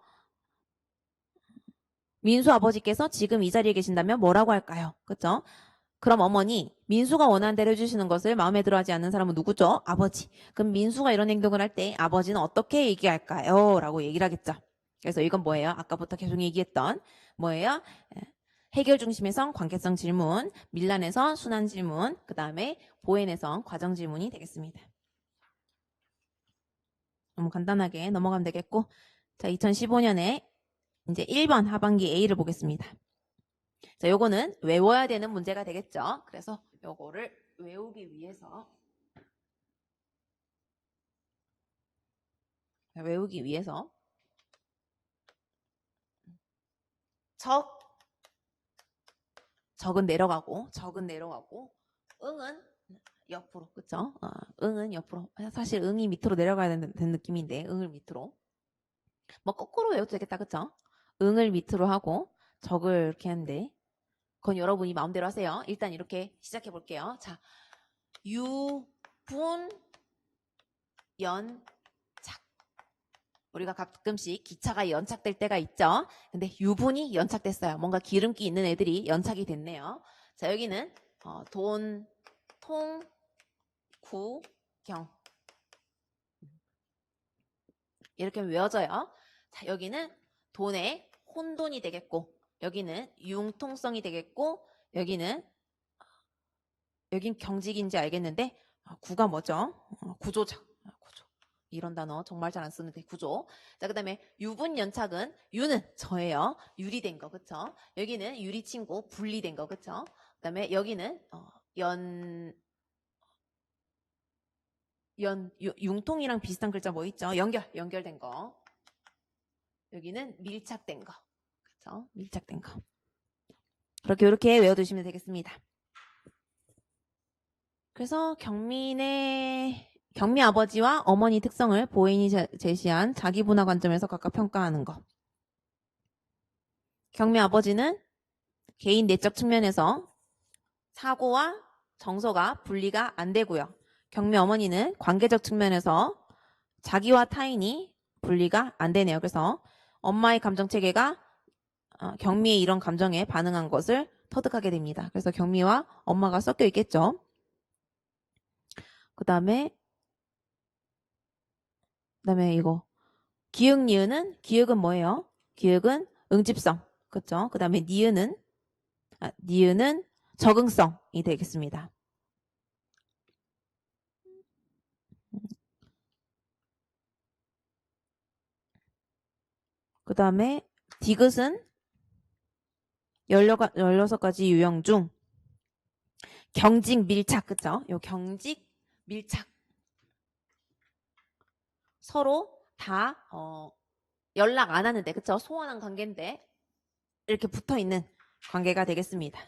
민수 아버지께서 지금 이 자리에 계신다면 뭐라고 할까요? 그쵸? 그럼 어머니, 민수가 원하는 대로 해주시는 것을 마음에 들어 하지 않는 사람은 누구죠? 아버지. 그럼 민수가 이런 행동을 할 때 아버지는 어떻게 얘기할까요? 라고 얘기를 하겠죠. 그래서 이건 뭐예요? 아까부터 계속 얘기했던 뭐예요? 해결 중심에선 관계성 질문, 밀란에선 순환 질문, 그 다음에 보엔에선 과정 질문이 되겠습니다. 너무 간단하게 넘어가면 되겠고, 자, 2015년에 이제 1번 하반기 A를 보겠습니다. 자, 요거는 외워야 되는 문제가 되겠죠. 그래서 요거를 외우기 위해서 적은 내려가고 응은 옆으로, 그쵸? 응은 옆으로. 사실 응이 밑으로 내려가야 되는 느낌인데 응을 밑으로. 뭐 거꾸로 외워도 되겠다, 그쵸? 응을 밑으로 하고 적을 이렇게 하는데 그건 여러분이 마음대로 하세요. 일단 이렇게 시작해 볼게요. 자, 유분 연착. 우리가 가끔씩 기차가 연착될 때가 있죠. 근데 유분이 연착됐어요. 뭔가 기름기 있는 애들이 연착이 됐네요. 자, 여기는 돈, 통, 구, 경. 이렇게 외워져요. 자, 여기는 돈의 혼돈이 되겠고, 여기는 융통성이 되겠고, 여긴 경직인지 알겠는데, 구가 뭐죠? 구조죠. 구조. 이런 단어 정말 잘 안 쓰는데, 구조. 자, 그 다음에 유분 연착은, 유는 저예요. 유리된 거, 그쵸? 여기는 유리 친구, 분리된 거, 그쵸? 그 다음에 여기는, 융통이랑 비슷한 글자 뭐 있죠? 연결된 거. 여기는 밀착된 거. 그쵸? 밀착된 거. 이렇게 외워두시면 되겠습니다. 그래서 경미 아버지와 어머니 특성을 보인이 제시한 자기분화 관점에서 각각 평가하는 거. 경미 아버지는 개인 내적 측면에서 사고와 정서가 분리가 안 되고요. 경미 어머니는 관계적 측면에서 자기와 타인이 분리가 안 되네요. 그래서 엄마의 감정체계가 경미의 이런 감정에 반응한 것을 터득하게 됩니다. 그래서 경미와 엄마가 섞여 있겠죠. 그 다음에 이거 기역 니은은 뭐예요? 기역은 응집성, 그렇죠? 그 다음에 니은은 적응성이 되겠습니다. 그 다음에 디귿은 16가지 유형 중 경직 밀착, 그쵸? 요 경직 밀착. 서로 다 연락 안 하는데, 그쵸? 소원한 관계인데 이렇게 붙어있는 관계가 되겠습니다.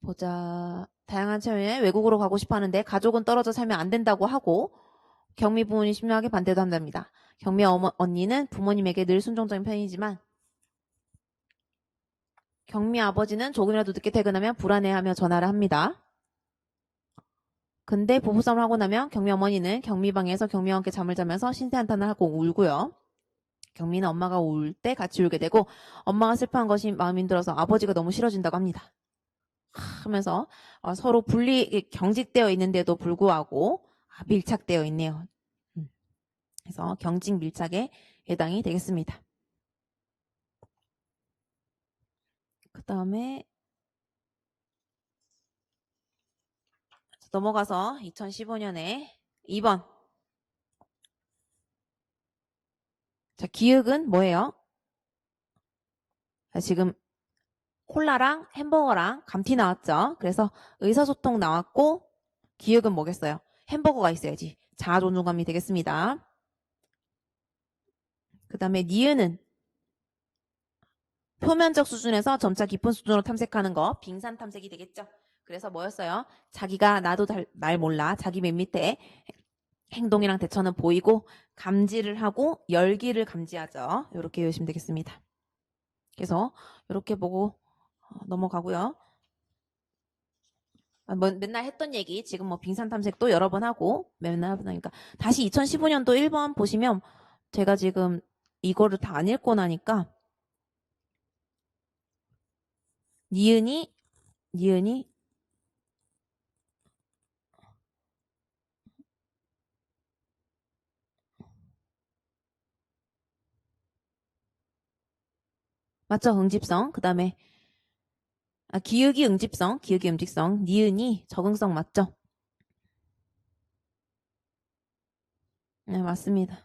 보자. 다양한 체험에 외국으로 가고 싶어 하는데 가족은 떨어져 살면 안 된다고 하고 경미 부모님 심하게 반대도 한답니다. 경미 언니는 부모님에게 늘 순종적인 편이지만 경미 아버지는 조금이라도 늦게 퇴근하면 불안해하며 전화를 합니다. 근데 부부싸움을 하고 나면 경미 어머니는 경미 방에서 경미와 함께 잠을 자면서 신세한탄을 하고 울고요. 경미는 엄마가 울 때 같이 울게 되고 엄마가 슬퍼한 것이 마음이 힘들어서 아버지가 너무 싫어진다고 합니다. 하면서 서로 경직되어 있는데도 불구하고 밀착되어 있네요. 그래서 경직 밀착에 해당이 되겠습니다. 그 다음에 넘어가서 2015년에 2번. 자, 기역은 뭐예요? 자, 지금 콜라랑 햄버거랑 감튀 나왔죠? 그래서 의사소통 나왔고 기역은 뭐겠어요? 햄버거가 있어야지. 자아 존중감이 되겠습니다. 그 다음에 니은은 표면적 수준에서 점차 깊은 수준으로 탐색하는 거, 빙산 탐색이 되겠죠? 그래서 뭐였어요? 자기가 나도 날 몰라. 자기 맨 밑에 행동이랑 대처는 보이고 감지를 하고 열기를 감지하죠. 이렇게 외우시면 되겠습니다. 그래서 이렇게 보고 넘어가고요. 맨날 했던 얘기 지금 뭐 빙산 탐색도 여러 번 하고 맨날 하니까 다시 2015년도 1번 보시면 제가 지금 이거를 다 안 읽고 나니까 니은이 맞죠? 응집성. 그 다음에 기역이 응집성, 니은이 적응성 맞죠? 네, 맞습니다.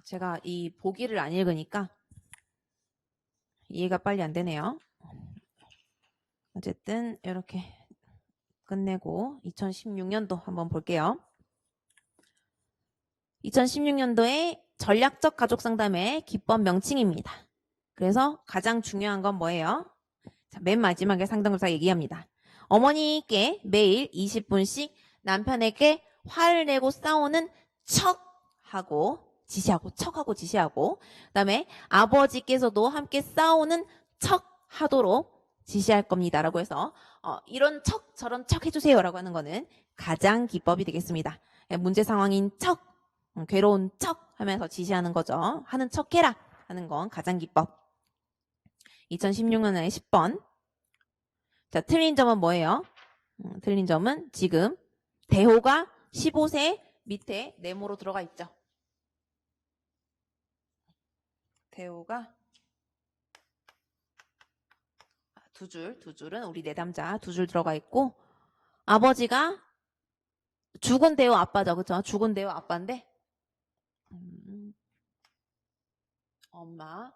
제가 이 보기를 안 읽으니까 이해가 빨리 안 되네요. 어쨌든 이렇게 끝내고 2016년도 한번 볼게요. 2016년도에 전략적 가족 상담의 기법 명칭입니다. 그래서 가장 중요한 건 뭐예요? 자, 맨 마지막에 상담사 얘기합니다. 어머니께 매일 20분씩 남편에게 화를 내고 싸우는 척하고 지시하고 그다음에 아버지께서도 함께 싸우는 척하도록 지시할 겁니다. 라고 해서 이런 척 저런 척 해주세요 라고 하는 거는 가장 기법이 되겠습니다. 문제 상황인 척 괴로운 척 하면서 지시하는 거죠. 하는 척 해라 하는 건 가장 기법. 2016년에 10번. 자, 틀린 점은 뭐예요? 틀린 점은 지금 대호가 15세 밑에 네모로 들어가 있죠. 대호가 두 줄은 우리 내담자 두 줄 들어가 있고 아버지가 죽은 대호 아빠죠. 그쵸? 죽은 대호 아빠인데 엄마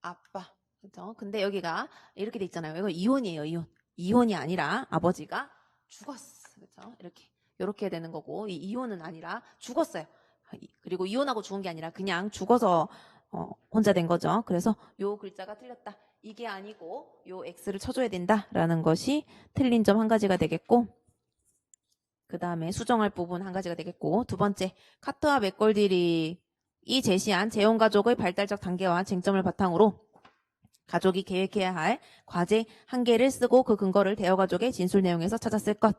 아빠 그죠? 근데 여기가 이렇게 돼 있잖아요. 이거 이혼이에요. 이혼이 아니라 아버지가 죽었어. 그죠? 이렇게 되는 거고 이혼은 아니라 죽었어요. 그리고 이혼하고 죽은 게 아니라 그냥 죽어서 혼자 된 거죠. 그래서 요 글자가 틀렸다. 이게 아니고 요 X를 쳐줘야 된다라는 것이 틀린 점 한 가지가 되겠고 그 다음에 수정할 부분 한 가지가 되겠고 두 번째 카트와 맥골들이 제시한 재혼가족의 발달적 단계와 쟁점을 바탕으로 가족이 계획해야 할 과제 한 개를 쓰고 그 근거를 대호가족의 진술 내용에서 찾았을 것.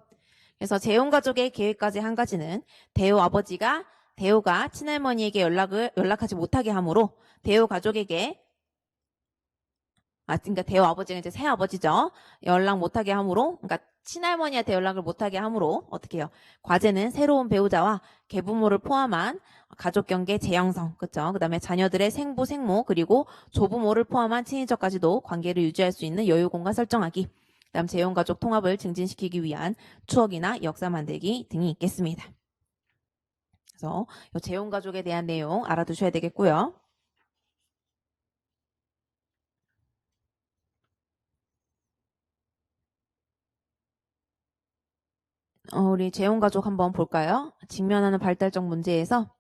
그래서 재혼가족의 계획까지 한 가지는 대호가 친할머니에게 연락하지 못하게 함으로 대호가족에게 그러니까 대호 아버지는 이제 새아버지죠. 연락 못하게 함으로 그러니까 친할머니한테 연락을 못하게 함으로 어떻게 해요? 과제는 새로운 배우자와 계부모를 포함한 가족경계 재형성, 그쵸? 그 다음에 자녀들의 생부, 생모, 그리고 조부모를 포함한 친인척까지도 관계를 유지할 수 있는 여유 공간 설정하기, 그 다음 재혼가족 통합을 증진시키기 위한 추억이나 역사 만들기 등이 있겠습니다. 그래서 이 재혼가족에 대한 내용 알아두셔야 되겠고요. 우리 재혼가족 한번 볼까요? 직면하는 발달적 문제에서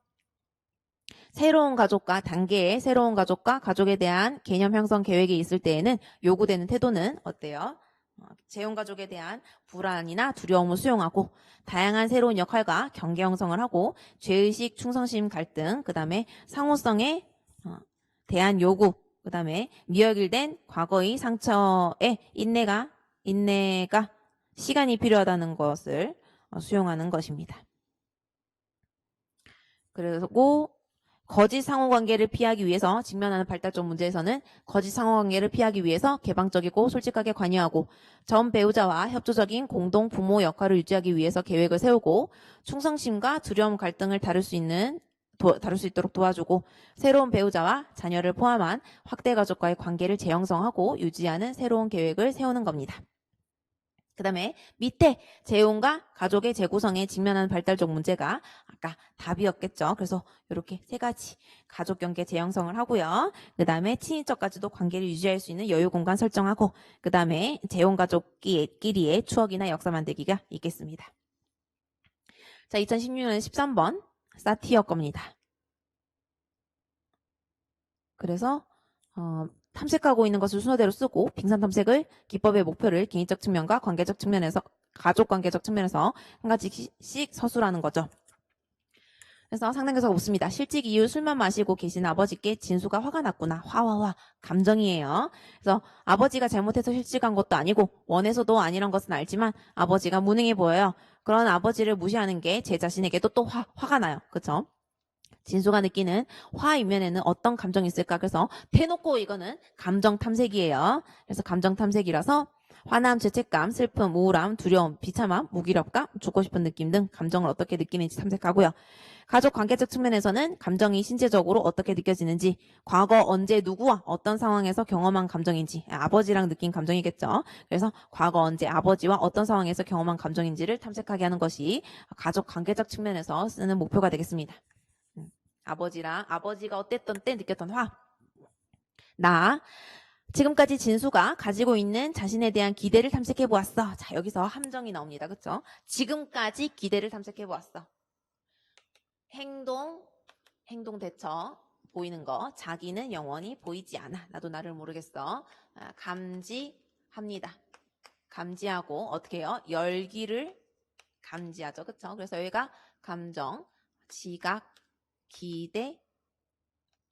새로운 가족과 단계의 새로운 가족과 가족에 대한 개념 형성 계획이 있을 때에는 요구되는 태도는 어때요? 재혼가족에 대한 불안이나 두려움을 수용하고 다양한 새로운 역할과 경계 형성을 하고 죄의식, 충성심 갈등, 그 다음에 상호성에 대한 요구, 그 다음에 미어길된 과거의 상처에 인내가 시간이 필요하다는 것을 수용하는 것입니다. 그리고 거짓 상호관계를 피하기 위해서 직면하는 발달적 문제에서는 거짓 상호관계를 피하기 위해서 개방적이고 솔직하게 관여하고 전 배우자와 협조적인 공동 부모 역할을 유지하기 위해서 계획을 세우고 충성심과 두려움 갈등을 다룰 수 있도록 도와주고 새로운 배우자와 자녀를 포함한 확대 가족과의 관계를 재형성하고 유지하는 새로운 계획을 세우는 겁니다. 그 다음에 밑에 재혼과 가족의 재구성에 직면하는 발달적 문제가 아까 답이었겠죠. 그래서 이렇게 세 가지 가족 경계 재형성을 하고요. 그 다음에 친인척까지도 관계를 유지할 수 있는 여유 공간 설정하고 그 다음에 재혼 가족끼리의 추억이나 역사 만들기가 있겠습니다. 자, 2016년 13번 사티어 겁니다. 그래서 탐색하고 있는 것을 순서대로 쓰고 빙산 탐색을 기법의 목표를 개인적 측면과 관계적 측면에서 가족 관계적 측면에서 한 가지씩 서술하는 거죠. 그래서 상담교사가 묻습니다. 실직 이후 술만 마시고 계신 아버지께 진수가 화가 났구나. 화화화 감정이에요. 그래서 아버지가 잘못해서 실직한 것도 아니고 원해서도 아니란 것은 알지만 아버지가 무능해 보여요. 그런 아버지를 무시하는 게 제 자신에게도 또 화가 나요. 그렇죠? 진수가 느끼는 화 이면에는 어떤 감정이 있을까? 그래서 대놓고 이거는 감정 탐색이에요. 그래서 감정 탐색이라서 화남, 죄책감, 슬픔, 우울함, 두려움, 비참함, 무기력감, 죽고 싶은 느낌 등 감정을 어떻게 느끼는지 탐색하고요. 가족 관계적 측면에서는 감정이 신체적으로 어떻게 느껴지는지, 과거 언제 누구와 어떤 상황에서 경험한 감정인지, 아버지랑 느낀 감정이겠죠. 그래서 과거 언제 아버지와 어떤 상황에서 경험한 감정인지를 탐색하게 하는 것이 가족 관계적 측면에서 쓰는 목표가 되겠습니다. 아버지가 어땠던 때 느꼈던 화. 지금까지 진수가 가지고 있는 자신에 대한 기대를 탐색해 보았어. 자, 여기서 함정이 나옵니다. 그렇죠? 지금까지 기대를 탐색해 보았어. 행동 대처 보이는 거. 자기는 영원히 보이지 않아. 나도 나를 모르겠어. 감지합니다. 감지하고 어떻게 해요? 열기를 감지하죠. 그렇죠? 그래서 여기가 감정, 지각, 기대,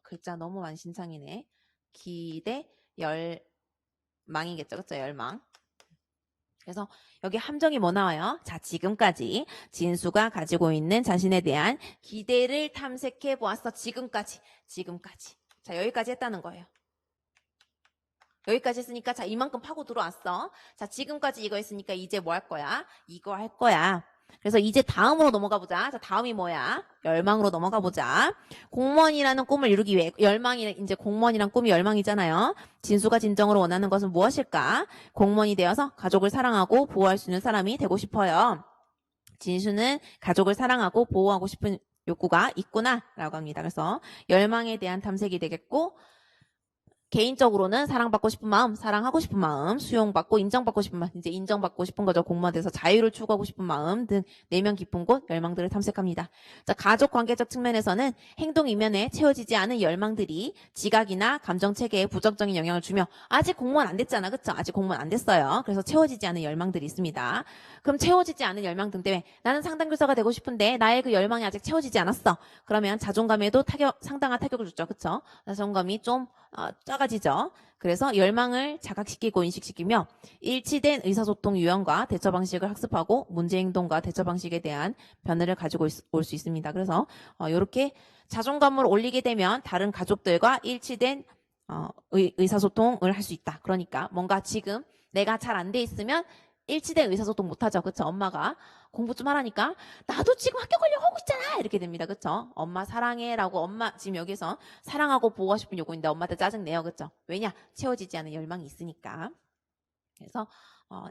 글자 너무 만신창이네. 기대, 열망이겠죠. 그렇죠? 열망. 그래서 여기 함정이 뭐 나와요? 자, 지금까지 진수가 가지고 있는 자신에 대한 기대를 탐색해 보았어. 지금까지. 자, 여기까지 했다는 거예요. 여기까지 했으니까 자, 이만큼 파고 들어왔어. 자, 지금까지 이거 했으니까 이제 뭐 할 거야? 이거 할 거야. 그래서 이제 다음으로 넘어가 보자. 자, 다음이 뭐야? 열망으로 넘어가 보자. 공무원이라는 꿈을 이루기 위해 이제 공무원이란 꿈이 열망이잖아요. 진수가 진정으로 원하는 것은 무엇일까? 공무원이 되어서 가족을 사랑하고 보호할 수 있는 사람이 되고 싶어요. 진수는 가족을 사랑하고 보호하고 싶은 욕구가 있구나라고 합니다. 그래서 열망에 대한 탐색이 되겠고, 개인적으로는 사랑받고 싶은 마음, 사랑하고 싶은 마음, 수용받고 인정받고 싶은 마음, 이제 인정받고 싶은 거죠. 공무원에 대해서 자유를 추구하고 싶은 마음 등 내면 깊은 곳 열망들을 탐색합니다. 자, 가족 관계적 측면에서는 행동 이면에 채워지지 않은 열망들이 지각이나 감정 체계에 부정적인 영향을 주며, 아직 공무원 안 됐잖아. 그쵸? 아직 공무원 안 됐어요. 그래서 채워지지 않은 열망들이 있습니다. 그럼 채워지지 않은 열망 등 때문에 나는 상담교사가 되고 싶은데 나의 그 열망이 아직 채워지지 않았어. 그러면 자존감에도 상당한 타격을 줬죠. 그쵸? 자존감이 좀 작아지죠. 그래서 열망을 자각시키고 인식시키며 일치된 의사소통 유형과 대처 방식을 학습하고 문제 행동과 대처 방식에 대한 변화를 가지고 올 수 있습니다. 그래서 이렇게 자존감을 올리게 되면 다른 가족들과 일치된 의사소통을 할 수 있다. 그러니까 뭔가 지금 내가 잘 안 돼 있으면 일치된 의사소통 못하죠. 그쵸? 엄마가 공부 좀 하라니까 나도 지금 학교 가려고 하고 있잖아 이렇게 됩니다. 그쵸? 엄마 사랑해 라고 엄마 지금 여기서 사랑하고 보호하고 싶은 요구인데 엄마한테 짜증내요. 그쵸? 왜냐? 채워지지 않은 열망이 있으니까. 그래서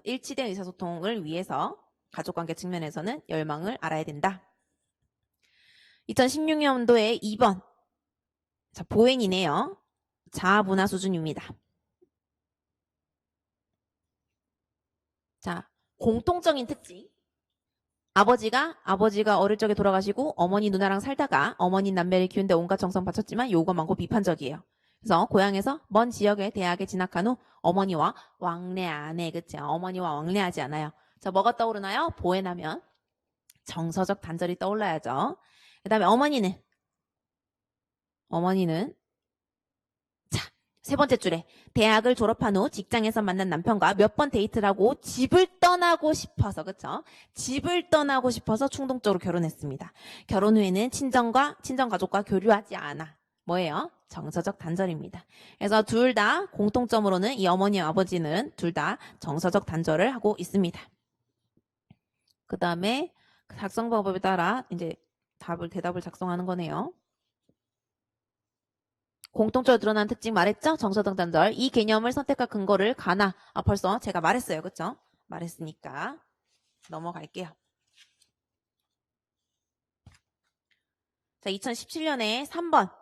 일치된 의사소통을 위해서 가족관계 측면에서는 열망을 알아야 된다. 2016년도에 2번 자, 보행이네요. 자아분화 수준입니다. 자, 공통적인 특징. 아버지가 어릴 적에 돌아가시고 어머니 누나랑 살다가 어머니 남매를 키우는데 온갖 정성 바쳤지만 요구가 많고 비판적이에요. 그래서 고향에서 먼 지역의 대학에 진학한 후 어머니와 왕래 안 해. 그치? 어머니와 왕래하지 않아요. 자, 뭐가 떠오르나요? 보행하면 정서적 단절이 떠올라야죠. 그 다음에 어머니는 세 번째 줄에 대학을 졸업한 후 직장에서 만난 남편과 몇 번 데이트를 하고 집을 떠나고 싶어서, 그쵸? 집을 떠나고 싶어서 충동적으로 결혼했습니다. 결혼 후에는 친정 가족과 교류하지 않아. 뭐예요? 정서적 단절입니다. 그래서 둘 다 공통점으로는 이 어머니와 아버지는 둘 다 정서적 단절을 하고 있습니다. 그 다음에 작성 방법에 따라 이제 대답을 작성하는 거네요. 공통적으로 드러난 특징 말했죠? 정서적 단절. 이 개념을 선택할 근거를 벌써 제가 말했어요. 그쵸? 말했으니까 넘어갈게요. 자, 2017년에 3번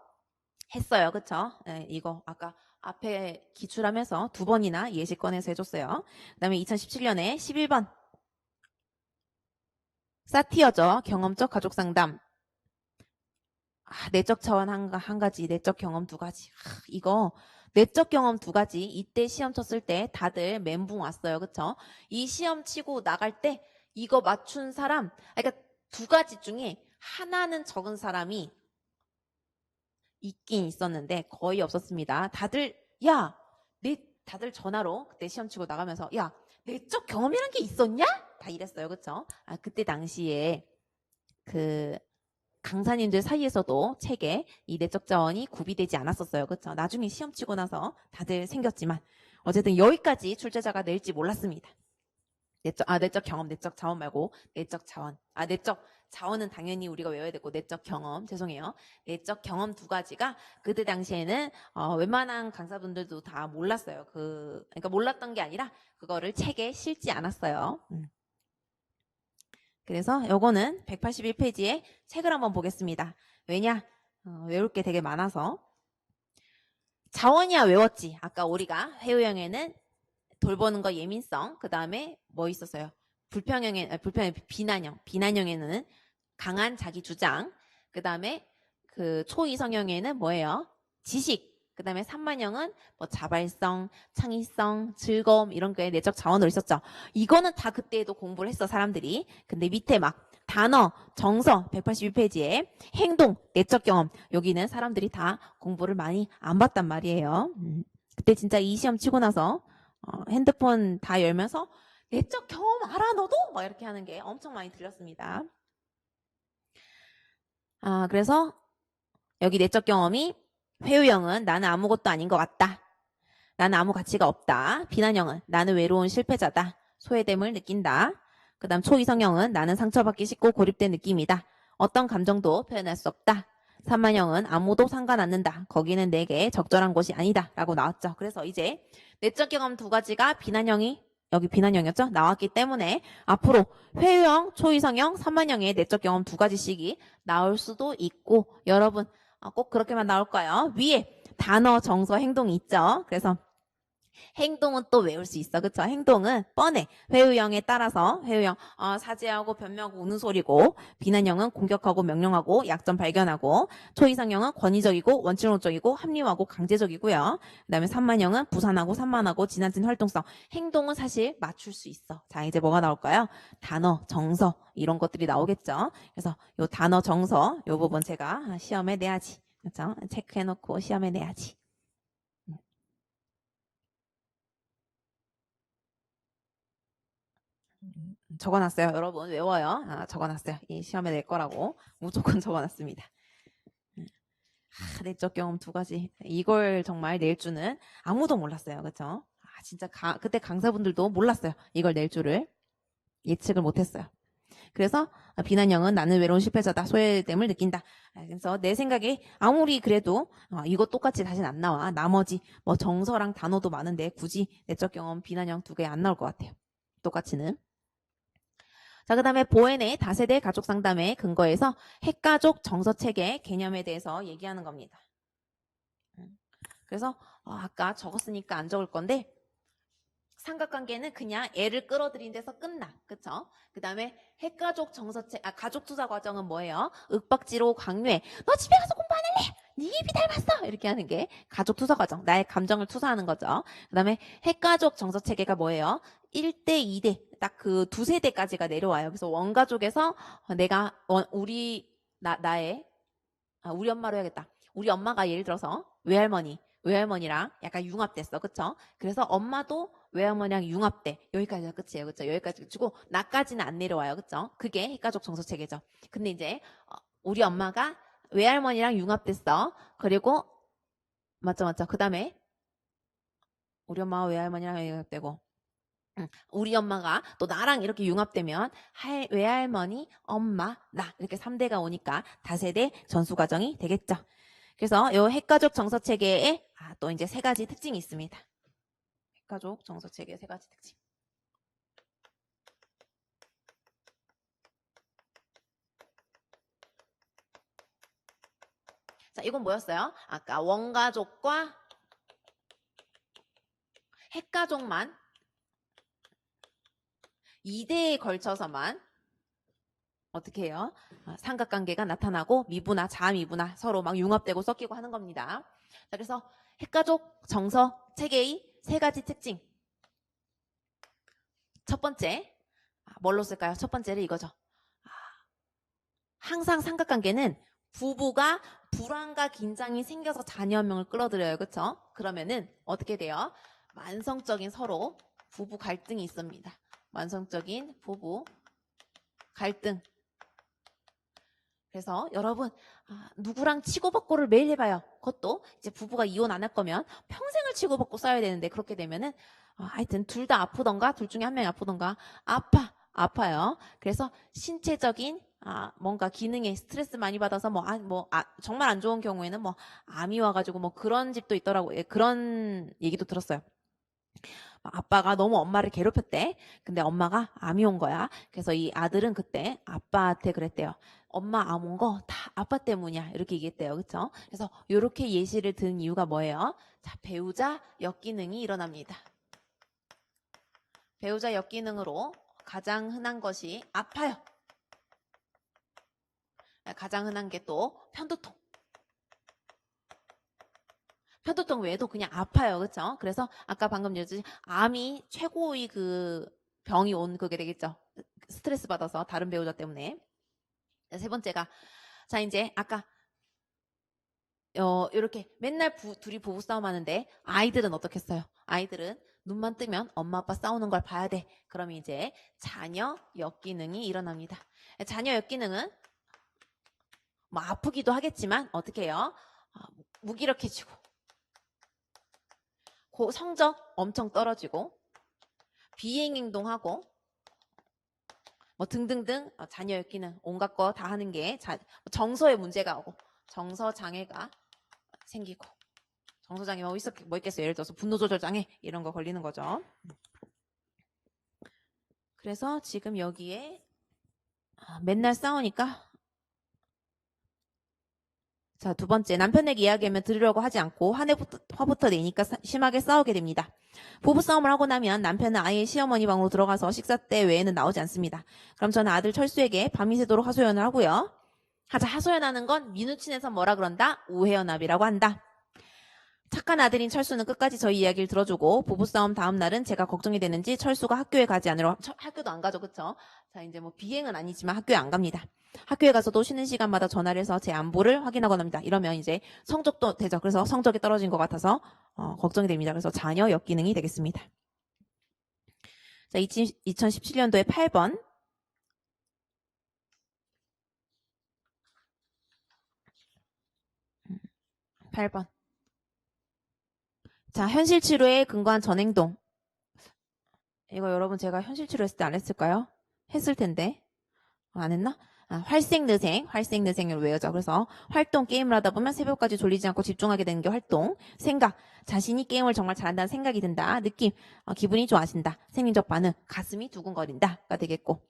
했어요. 그쵸? 네, 이거 아까 앞에 기출하면서 2번이나 예시 꺼내서 해줬어요. 그 다음에 2017년에 11번 사티어죠. 경험적 가족 상담. 내적 차원 한 가지, 내적 경험 2가지. 이거 내적 경험 2가지 이때 시험 쳤을 때 다들 멘붕 왔어요. 그쵸? 이 시험 치고 나갈 때 이거 맞춘 사람, 그러니까 2가지 중에 하나는 적은 사람이 있긴 있었는데 거의 없었습니다. 다들 다들 전화로 그때 시험 치고 나가면서 야, 내적 경험이란 게 있었냐? 다 이랬어요. 그쵸? 그때 당시에 강사님들 사이에서도 책에 이 내적 자원이 구비되지 않았었어요. 그렇죠? 나중에 시험 치고 나서 다들 생겼지만 어쨌든 여기까지 출제자가 낼지 몰랐습니다. 내적 경험, 내적 자원 말고 내적 자원. 내적 자원은 당연히 우리가 외워야 되고 내적 경험, 죄송해요. 내적 경험 두 가지가 그때 당시에는 웬만한 강사분들도 다 몰랐어요. 그러니까 몰랐던 게 아니라 그거를 책에 실지 않았어요. 그래서 요거는 181페이지에 책을 한번 보겠습니다. 왜냐? 외울 게 되게 많아서. 자원이야 외웠지. 아까 우리가 회유형에는 돌보는 거 예민성, 그 다음에 뭐 있었어요? 비난형에는 강한 자기 주장, 그 다음에 그 초이성형에는 뭐예요? 지식, 그 다음에 산만형은 뭐 자발성, 창의성, 즐거움 이런 거에 내적 자원으로 있었죠. 이거는 다 그때에도 공부를 했어 사람들이. 근데 밑에 막 단어, 정서 182페이지에 행동, 내적 경험 여기는 사람들이 다 공부를 많이 안 봤단 말이에요. 그때 진짜 이 시험 치고 나서 핸드폰 다 열면서 내적 경험 알아 너도? 막 이렇게 하는 게 엄청 많이 들렸습니다. 그래서 여기 내적 경험이 회유형은 나는 아무것도 아닌 것 같다. 나는 아무 가치가 없다. 비난형은 나는 외로운 실패자다. 소외됨을 느낀다. 그 다음 초이성형은 나는 상처받기 쉽고 고립된 느낌이다. 어떤 감정도 표현할 수 없다. 산만형은 아무도 상관 않는다. 거기는 내게 적절한 곳이 아니다. 라고 나왔죠. 그래서 이제 내적 경험 두 가지가 여기 비난형이었죠? 나왔기 때문에 앞으로 회유형, 초이성형, 산만형의 내적 경험 두 가지씩이 나올 수도 있고 여러분 꼭 그렇게만 나올까요? 위에 단어, 정서, 행동이 있죠. 그래서 행동은 또 외울 수 있어. 그쵸? 행동은 뻔해. 회유형에 따라서 회유형 사죄하고 변명하고 우는 소리고 비난형은 공격하고 명령하고 약점 발견하고 초이상형은 권위적이고 원칙론적이고 합리화하고 강제적이고요. 그 다음에 산만형은 부산하고 산만하고 지나친 활동성. 행동은 사실 맞출 수 있어. 자 이제 뭐가 나올까요? 단어, 정서 이런 것들이 나오겠죠. 그래서 요 단어, 정서 요 부분 제가 시험에 내야지. 그렇죠? 체크해놓고 시험에 내야지. 적어놨어요. 여러분 외워요. 적어놨어요. 이 시험에 낼 거라고 무조건 적어놨습니다. 내적 경험 두 가지. 이걸 정말 낼 줄은 아무도 몰랐어요. 그렇죠? 진짜 그때 강사분들도 몰랐어요. 이걸 낼 줄을 예측을 못했어요. 그래서 비난형은 나는 외로운 실패자다. 소외됨을 느낀다. 그래서 내 생각에 아무리 그래도 이거 똑같이 다시는 안 나와. 나머지 뭐 정서랑 단어도 많은데 굳이 내적 경험 비난형 두 개 안 나올 것 같아요. 똑같이는. 자, 그 다음에 보엔의 다세대 가족 상담에 근거해서 핵가족 정서체계 개념에 대해서 얘기하는 겁니다. 그래서 아까 적었으니까 안 적을 건데 삼각관계는 그냥 애를 끌어들인 데서 끝나. 그쵸? 그 다음에 핵가족 가족 투자 과정은 뭐예요? 윽박지로 강요해. 너 집에 가서 공부 안 할래? 네 입이 닮았어! 이렇게 하는 게 가족 투자 과정. 나의 감정을 투사하는 거죠. 그 다음에 핵가족 정서 체계가 뭐예요? 1대, 2대. 딱 그 두세 대까지가 내려와요. 그래서 원가족에서 내가, 우리 엄마로 해야겠다. 우리 엄마가 예를 들어서 외할머니랑 약간 융합됐어. 그쵸? 그래서 엄마도 외할머니랑 융합돼. 여기까지가 끝이에요. 그쵸? 여기까지 끝이고 나까지는 안 내려와요. 그쵸? 그게 핵가족 정서 체계죠. 근데 이제 우리 엄마가 외할머니랑 융합됐어. 그리고 맞죠. 그 다음에 우리 엄마와 외할머니랑 융합되고 우리 엄마가 또 나랑 이렇게 융합되면 외할머니, 엄마, 나 이렇게 3대가 오니까 다세대 전수 과정이 되겠죠. 그래서 요 핵가족 정서 체계에 또 이제 세 가지 특징이 있습니다. 핵가족 정서 체계 세 가지 특징. 자, 이건 뭐였어요? 아까 원가족과 핵가족만 2대에 걸쳐서만 어떻게 해요? 삼각관계가 나타나고 미분화, 자미분화 서로 막 융합되고 섞이고 하는 겁니다. 자, 그래서 핵가족 정서 체계의 세 가지 특징. 첫 번째, 뭘로 쓸까요? 첫 번째는 이거죠. 항상 삼각관계는 부부가 불안과 긴장이 생겨서 자녀 한 명을 끌어들여요. 그렇죠? 그러면은 어떻게 돼요? 만성적인 서로 부부 갈등이 있습니다. 만성적인 부부 갈등. 그래서 여러분 누구랑 치고받고를 매일 해봐요. 그것도 이제 부부가 이혼 안 할 거면 평생을 치고받고 싸워야 되는데 그렇게 되면은 하여튼 둘 다 아프던가 둘 중에 한 명이 아프던가 아파요. 그래서 신체적인 뭔가 기능에 스트레스 많이 받아서 정말 안 좋은 경우에는 뭐 암이 와가지고 뭐 그런 집도 있더라고요. 예, 그런 얘기도 들었어요. 아빠가 너무 엄마를 괴롭혔대. 근데 엄마가 암이 온 거야. 그래서 이 아들은 그때 아빠한테 그랬대요. 엄마 암 온 거 다 아빠 때문이야. 이렇게 얘기했대요. 그쵸? 그래서 이렇게 예시를 든 이유가 뭐예요? 자, 배우자 역기능이 일어납니다. 배우자 역기능으로 가장 흔한 것이 아파요. 가장 흔한 게 또 편두통. 편두통 외에도 그냥 아파요. 그쵸? 그래서 아까 방금 얘기했듯이 암이 최고의 그 병이 온 그게 되겠죠. 스트레스 받아서 다른 배우자 때문에. 세 번째가 자 이제 아까 이렇게 맨날 둘이 부부싸움 하는데 아이들은 어떻겠어요? 아이들은 눈만 뜨면 엄마 아빠 싸우는 걸 봐야 돼. 그러면 이제 자녀 역기능이 일어납니다. 자녀 역기능은 뭐 아프기도 하겠지만 어떻게 해요? 무기력해지고 성적 엄청 떨어지고 비행행동하고 뭐 등등등 자녀 역기능 온갖 거 다 하는 게 정서에 문제가 오고 정서 장애가 생기고 정서 장애 뭐 있겠어요. 예를 들어서 분노 조절 장애 이런 거 걸리는 거죠. 그래서 지금 여기에 맨날 싸우니까 자, 두 번째 남편에게 이야기하면 들으려고 하지 않고 화부터 내니까 심하게 싸우게 됩니다. 부부싸움을 하고 나면 남편은 아예 시어머니 방으로 들어가서 식사 때 외에는 나오지 않습니다. 그럼 저는 아들 철수에게 밤이 새도록 하소연을 하고요. 하소연하는 건 민우친에서 뭐라 그런다? 우회연합이라고 한다. 착한 아들인 철수는 끝까지 저희 이야기를 들어주고 부부싸움 다음 날은 제가 걱정이 되는지 철수가 학교에 가지 않으러 학교도 안 가죠. 그쵸? 자 이제 뭐 비행은 아니지만 학교에 안 갑니다. 학교에 가서도 쉬는 시간마다 전화를 해서 제 안부를 확인하곤 합니다. 이러면 이제 성적도 되죠. 그래서 성적이 떨어진 것 같아서 걱정이 됩니다. 그래서 자녀 역기능이 되겠습니다. 자 2017년도에 8번 8번 자 현실 치료에 근거한 전행동 이거 여러분 제가 현실 치료했을 때 안 했을까요? 했을 텐데 안 했나? 활생느생을 외우죠. 그래서 활동 게임을 하다 보면 새벽까지 졸리지 않고 집중하게 되는 게 활동. 생각 자신이 게임을 정말 잘한다는 생각이 든다. 느낌 기분이 좋아진다. 생리적 반응 가슴이 두근거린다가 되겠고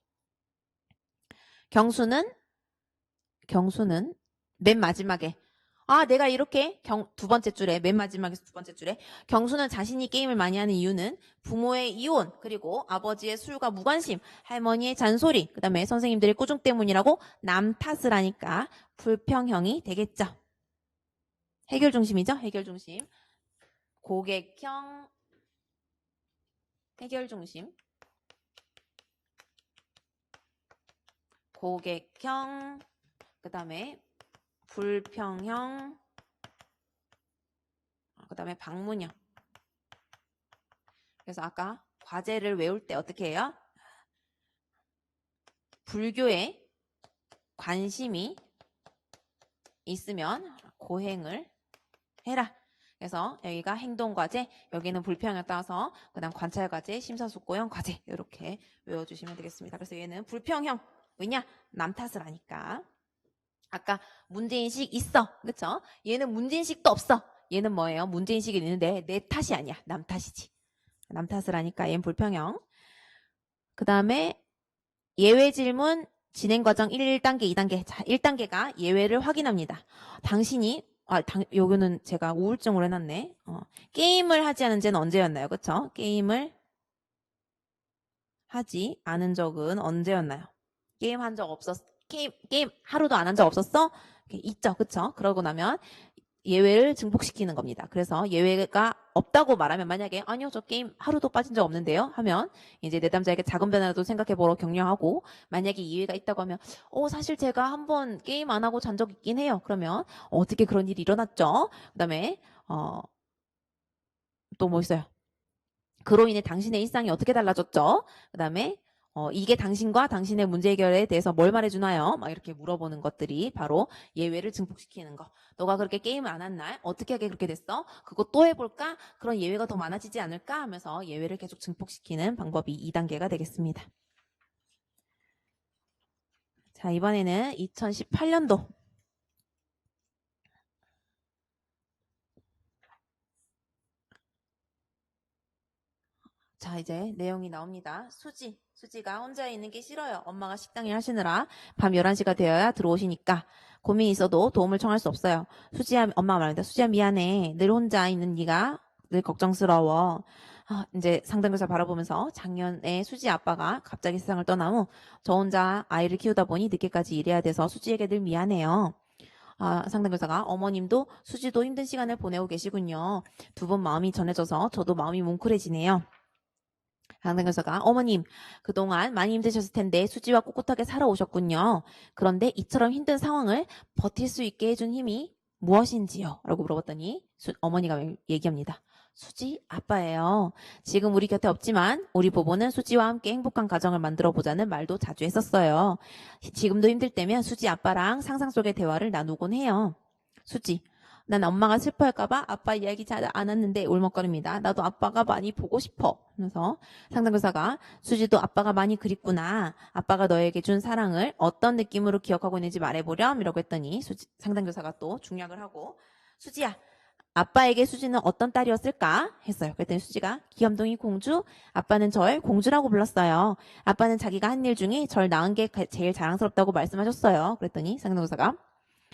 경수는 맨 마지막에 내가 이렇게 두 번째 줄에 맨 마지막에서 두 번째 줄에 경수는 자신이 게임을 많이 하는 이유는 부모의 이혼 그리고 아버지의 술과 무관심 할머니의 잔소리 그 다음에 선생님들의 꾸중 때문이라고 남 탓을 하니까 불평형이 되겠죠. 해결 중심이죠. 해결 중심 고객형 해결 중심 고객형 그 다음에 불평형 그 다음에 방문형 그래서 아까 과제를 외울 때 어떻게 해요? 불교에 관심이 있으면 고행을 해라. 그래서 여기가 행동과제, 여기는 불평에 따라서 그 다음 관찰과제, 심사숙고형 과제 이렇게 외워주시면 되겠습니다. 그래서 얘는 불평형 왜냐? 남 탓을 하니까. 아까 문제인식 있어. 그쵸? 얘는 문제인식도 없어. 얘는 뭐예요? 문제인식이 있는데 내 탓이 아니야. 남 탓이지. 남 탓을 하니까 얘는 불평형. 그 다음에 예외 질문 진행 과정 1단계, 2단계. 자, 1단계가 예외를 확인합니다. 당신이 요거는 제가 우울증으로 해놨네. 게임을 하지 않은 지는 언제였나요? 그쵸? 게임을 하지 않은 적은 언제였나요? 게임 한 적 게임 하루도 안 한 적 없었어? 있죠. 그쵸? 그러고 나면 예외를 증폭시키는 겁니다. 그래서 예외가 없다고 말하면 만약에 아니요 저 게임 하루도 빠진 적 없는데요 하면 이제 내담자에게 작은 변화도 생각해보러 격려하고 만약에 예외가 있다고 하면 사실 제가 한번 게임 안 하고 잔 적 있긴 해요. 그러면 어떻게 그런 일이 일어났죠? 그 다음에 또 뭐 있어요? 그로 인해 당신의 일상이 어떻게 달라졌죠? 그 다음에 이게 당신과 당신의 문제 해결에 대해서 뭘 말해주나요? 막 이렇게 물어보는 것들이 바로 예외를 증폭시키는 거. 너가 그렇게 게임을 안 한 날 어떻게 하게 그렇게 됐어? 그거 또 해볼까? 그런 예외가 더 많아지지 않을까? 하면서 예외를 계속 증폭시키는 방법이 2단계가 되겠습니다. 자, 이번에는 2018년도. 자, 이제 내용이 나옵니다. 수지가 혼자 있는 게 싫어요. 엄마가 식당일 하시느라 밤 11시가 되어야 들어오시니까 고민이 있어도 도움을 청할 수 없어요. 엄마가 말합니다. 수지야, 미안해. 늘 혼자 있는 네가 늘 걱정스러워. 이제 상담교사 바라보면서 작년에 수지 아빠가 갑자기 세상을 떠난 후 저 혼자 아이를 키우다 보니 늦게까지 일해야 돼서 수지에게 늘 미안해요. 상담교사가 어머님도 수지도 힘든 시간을 보내고 계시군요. 두 분 마음이 전해져서 저도 마음이 뭉클해지네요. 상담교사가 어머님 그동안 많이 힘드셨을 텐데 수지와 꿋꿋하게 살아오셨군요. 그런데 이처럼 힘든 상황을 버틸 수 있게 해준 힘이 무엇인지요? 라고 물어봤더니 어머니가 얘기합니다. 수지 아빠예요. 지금 우리 곁에 없지만 우리 부부는 수지와 함께 행복한 가정을 만들어 보자는 말도 자주 했었어요. 지금도 힘들 때면 수지 아빠랑 상상 속의 대화를 나누곤 해요. 수지, 난 엄마가 슬퍼할까봐 아빠 이야기 잘 안 했는데 울먹거립니다. 나도 아빠가 많이 보고 싶어. 그래서 상담교사가 수지도 아빠가 많이 그립구나. 아빠가 너에게 준 사랑을 어떤 느낌으로 기억하고 있는지 말해보렴. 이라고 했더니 상담교사가 또 중략을 하고 수지야. 아빠에게 수지는 어떤 딸이었을까? 했어요. 그랬더니 수지가 귀염둥이 공주, 아빠는 절 공주라고 불렀어요. 아빠는 자기가 한 일 중에 절 낳은 게 제일 자랑스럽다고 말씀하셨어요. 그랬더니 상담교사가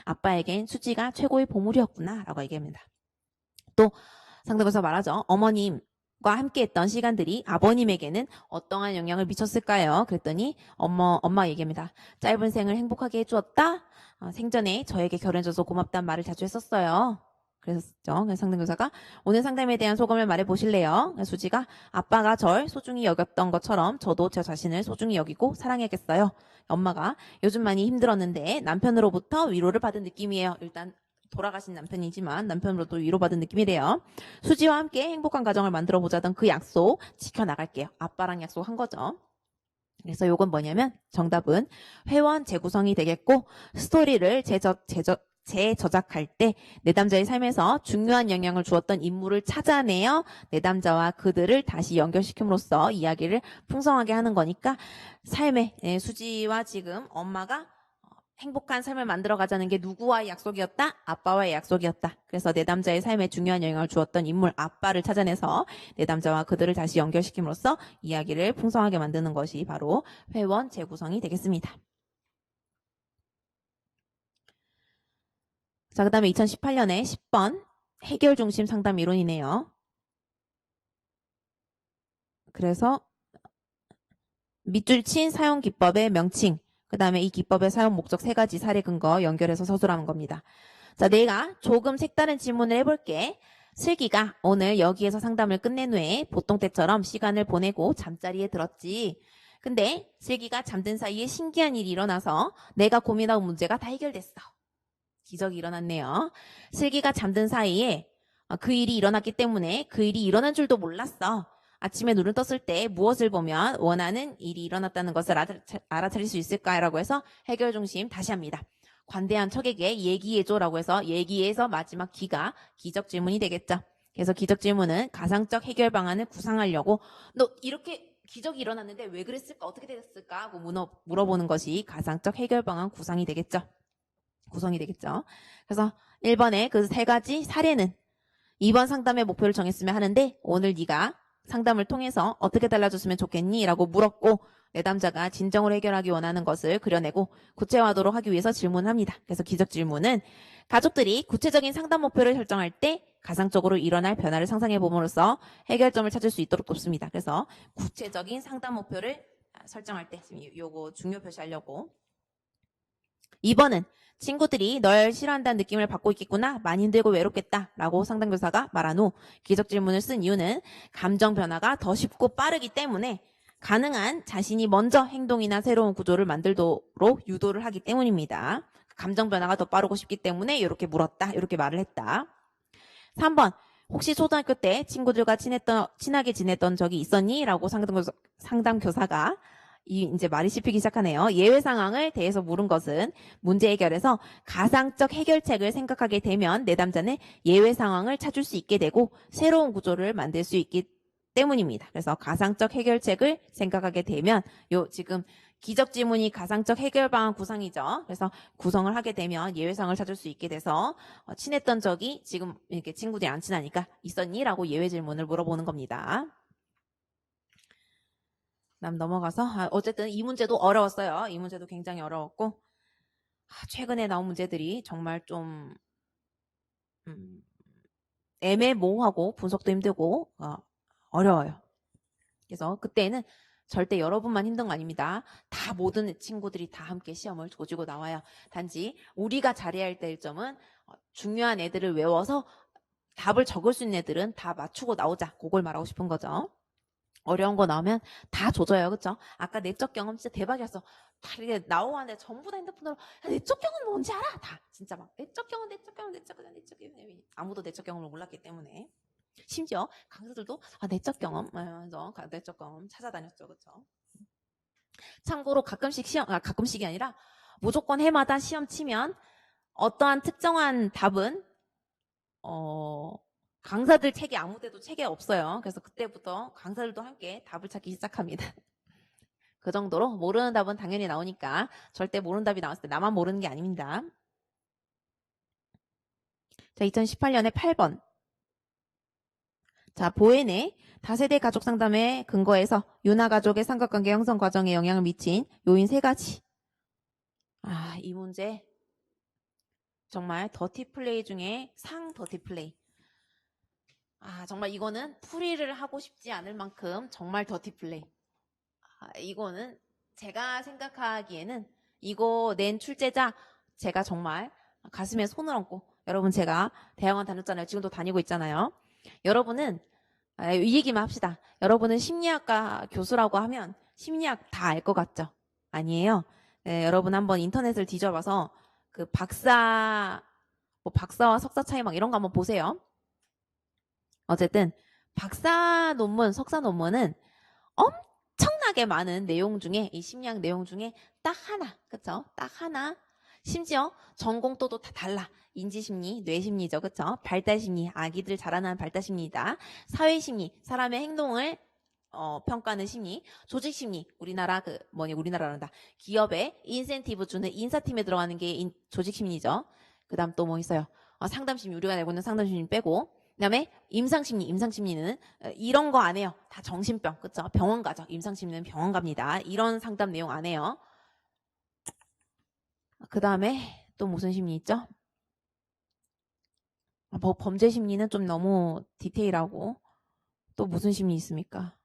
아빠에겐 수지가 최고의 보물이었구나 라고 얘기합니다. 또 상담교사 말하죠. 어머님과 함께했던 시간들이 아버님에게는 어떠한 영향을 미쳤을까요? 그랬더니 엄마 얘기합니다. 짧은 생을 행복하게 해주었다. 생전에 저에게 결혼해줘서 고맙다는 말을 자주 했었어요. 그랬었죠. 상담교사가 오늘 상담에 대한 소감을 말해보실래요? 수지가 아빠가 절 소중히 여겼던 것처럼 저도 저 자신을 소중히 여기고 사랑해야겠어요. 엄마가 요즘 많이 힘들었는데 남편으로부터 위로를 받은 느낌이에요. 일단 돌아가신 남편이지만 남편으로도 위로받은 느낌이래요. 수지와 함께 행복한 가정을 만들어 보자던 그 약속 지켜나갈게요. 아빠랑 약속한 거죠. 그래서 요건 뭐냐면 정답은 회원 재구성이 되겠고 스토리를 재저작할 때 내담자의 삶에서 중요한 영향을 주었던 인물을 찾아내어 내담자와 그들을 다시 연결시킴으로써 이야기를 풍성하게 하는 거니까 삶의 수지와 지금 엄마가 행복한 삶을 만들어가자는 게 누구와의 약속이었다? 아빠와의 약속이었다. 그래서 내담자의 삶에 중요한 영향을 주었던 인물 아빠를 찾아내서 내담자와 그들을 다시 연결시킴으로써 이야기를 풍성하게 만드는 것이 바로 회원 재구성이 되겠습니다. 자, 그 다음에 2018년에 10번 해결 중심 상담 이론이네요. 그래서 밑줄 친 사용 기법의 명칭, 그 다음에 이 기법의 사용 목적 3가지 사례 근거 연결해서 서술하는 겁니다. 자, 내가 조금 색다른 질문을 해볼게. 슬기가 오늘 여기에서 상담을 끝낸 후에 보통 때처럼 시간을 보내고 잠자리에 들었지. 근데 슬기가 잠든 사이에 신기한 일이 일어나서 내가 고민하고 문제가 다 해결됐어. 기적이 일어났네요. 슬기가 잠든 사이에 그 일이 일어났기 때문에 그 일이 일어난 줄도 몰랐어. 아침에 눈을 떴을 때 무엇을 보면 원하는 일이 일어났다는 것을 알아차릴 수 있을까라고 해서 해결 중심 다시 합니다. 관대한 척에게 얘기해줘라고 해서 얘기해서 마지막 기가 기적 질문이 되겠죠. 그래서 기적 질문은 가상적 해결 방안을 구상하려고 너 이렇게 기적이 일어났는데 왜 그랬을까? 어떻게 됐을까? 하고 물어보는 것이 가상적 해결 방안 구성이 되겠죠. 그래서 1번의 그 3가지 사례는 이번 상담의 목표를 정했으면 하는데 오늘 네가 상담을 통해서 어떻게 달라졌으면 좋겠니? 라고 물었고 내담자가 진정으로 해결하기 원하는 것을 그려내고 구체화하도록 하기 위해서 질문합니다. 그래서 기적 질문은 가족들이 구체적인 상담 목표를 설정할 때 가상적으로 일어날 변화를 상상해 봄으로써 해결점을 찾을 수 있도록 돕습니다. 그래서 구체적인 상담 목표를 설정할 때 요거 중요 표시하려고 2번은 친구들이 널 싫어한다는 느낌을 받고 있겠구나. 많이 힘들고 외롭겠다. 라고 상담교사가 말한 후 기적 질문을 쓴 이유는 감정 변화가 더 쉽고 빠르기 때문에 가능한 자신이 먼저 행동이나 새로운 구조를 만들도록 유도를 하기 때문입니다. 감정 변화가 더 빠르고 쉽기 때문에 이렇게 물었다. 이렇게 말을 했다. 3번 혹시 초등학교 때 친구들과 친하게 지냈던 적이 있었니? 라고 상담교사가 이제 말이 씹히기 시작하네요. 예외 상황을 대해서 물은 것은 문제 해결에서 가상적 해결책을 생각하게 되면 내담자는 예외 상황을 찾을 수 있게 되고 새로운 구조를 만들 수 있기 때문입니다. 그래서 가상적 해결책을 생각하게 되면 지금 기적 지문이 가상적 해결 방안 구상이죠. 그래서 구성을 하게 되면 예외 상황을 찾을 수 있게 돼서 친했던 적이 지금 이렇게 친구들이 안 친하니까 있었니? 라고 예외 질문을 물어보는 겁니다. 다음 넘어가서 어쨌든 이 문제도 어려웠어요. 이 문제도 굉장히 어려웠고 최근에 나온 문제들이 정말 좀 애매모호하고 분석도 힘들고 어려워요. 그래서 그때는 절대 여러분만 힘든 거 아닙니다. 다 모든 친구들이 다 함께 시험을 조지고 나와요. 단지 우리가 잘해야 할 때일 점은 중요한 애들을 외워서 답을 적을 수 있는 애들은 다 맞추고 나오자. 그걸 말하고 싶은 거죠. 어려운 거 나오면 다 조져요. 그쵸? 아까 내적 경험 진짜 대박이었어. 다 이렇게 나오고 하는데 전부 다 핸드폰으로 내적 경험 뭔지 알아? 다 진짜 막 내적 경험 아무도 내적 경험을 몰랐기 때문에 심지어 강사들도 내적 경험 하면서 내적 경험 찾아다녔죠. 그쵸? 참고로 가끔씩이 아니라 무조건 해마다 시험 치면 어떠한 특정한 답은 강사들 책에 아무데도 책에 없어요. 그래서 그때부터 강사들도 함께 답을 찾기 시작합니다. 그 정도로 모르는 답은 당연히 나오니까 절대 모르는 답이 나왔을 때 나만 모르는 게 아닙니다. 자, 2018년에 8번. 자, 보엔의 다세대 가족 상담에 근거해서 유나 가족의 삼각관계 형성 과정에 영향을 미친 요인 3가지. 이 문제 정말 더티 플레이 중에 상 더티 플레이. 정말 이거는 풀이를 하고 싶지 않을 만큼 정말 더티 플레이. 이거는 제가 생각하기에는 이거 낸 출제자 제가 정말 가슴에 손을 얹고 여러분 제가 대학원 다녔잖아요. 지금도 다니고 있잖아요. 여러분은 이 얘기만 합시다. 여러분은 심리학과 교수라고 하면 심리학 다 알 것 같죠? 아니에요. 여러분 한번 인터넷을 뒤져봐서 그 박사와 석사 차이 막 이런 거 한번 보세요. 어쨌든 박사 논문, 석사 논문은 엄청나게 많은 내용 중에 이 심리학 내용 중에 딱 하나, 그쵸? 딱 하나. 심지어 전공도도 다 달라. 인지심리, 뇌심리죠, 그쵸? 발달심리, 아기들 자라나는 발달심리다. 사회심리, 사람의 행동을 평가하는 심리, 조직심리, 우리나라란다. 기업에 인센티브 주는 인사팀에 들어가는 게 조직심리죠. 그 다음 또 뭐 있어요? 상담심리, 우리가 내고 있는 상담심리 빼고. 그 다음에 임상심리는 이런 거 안 해요. 다 정신병, 그쵸? 병원 가죠. 임상심리는 병원 갑니다. 이런 상담 내용 안 해요. 그 다음에 또 무슨 심리 있죠? 범죄심리는 좀 너무 디테일하고 또 무슨 심리 있습니까?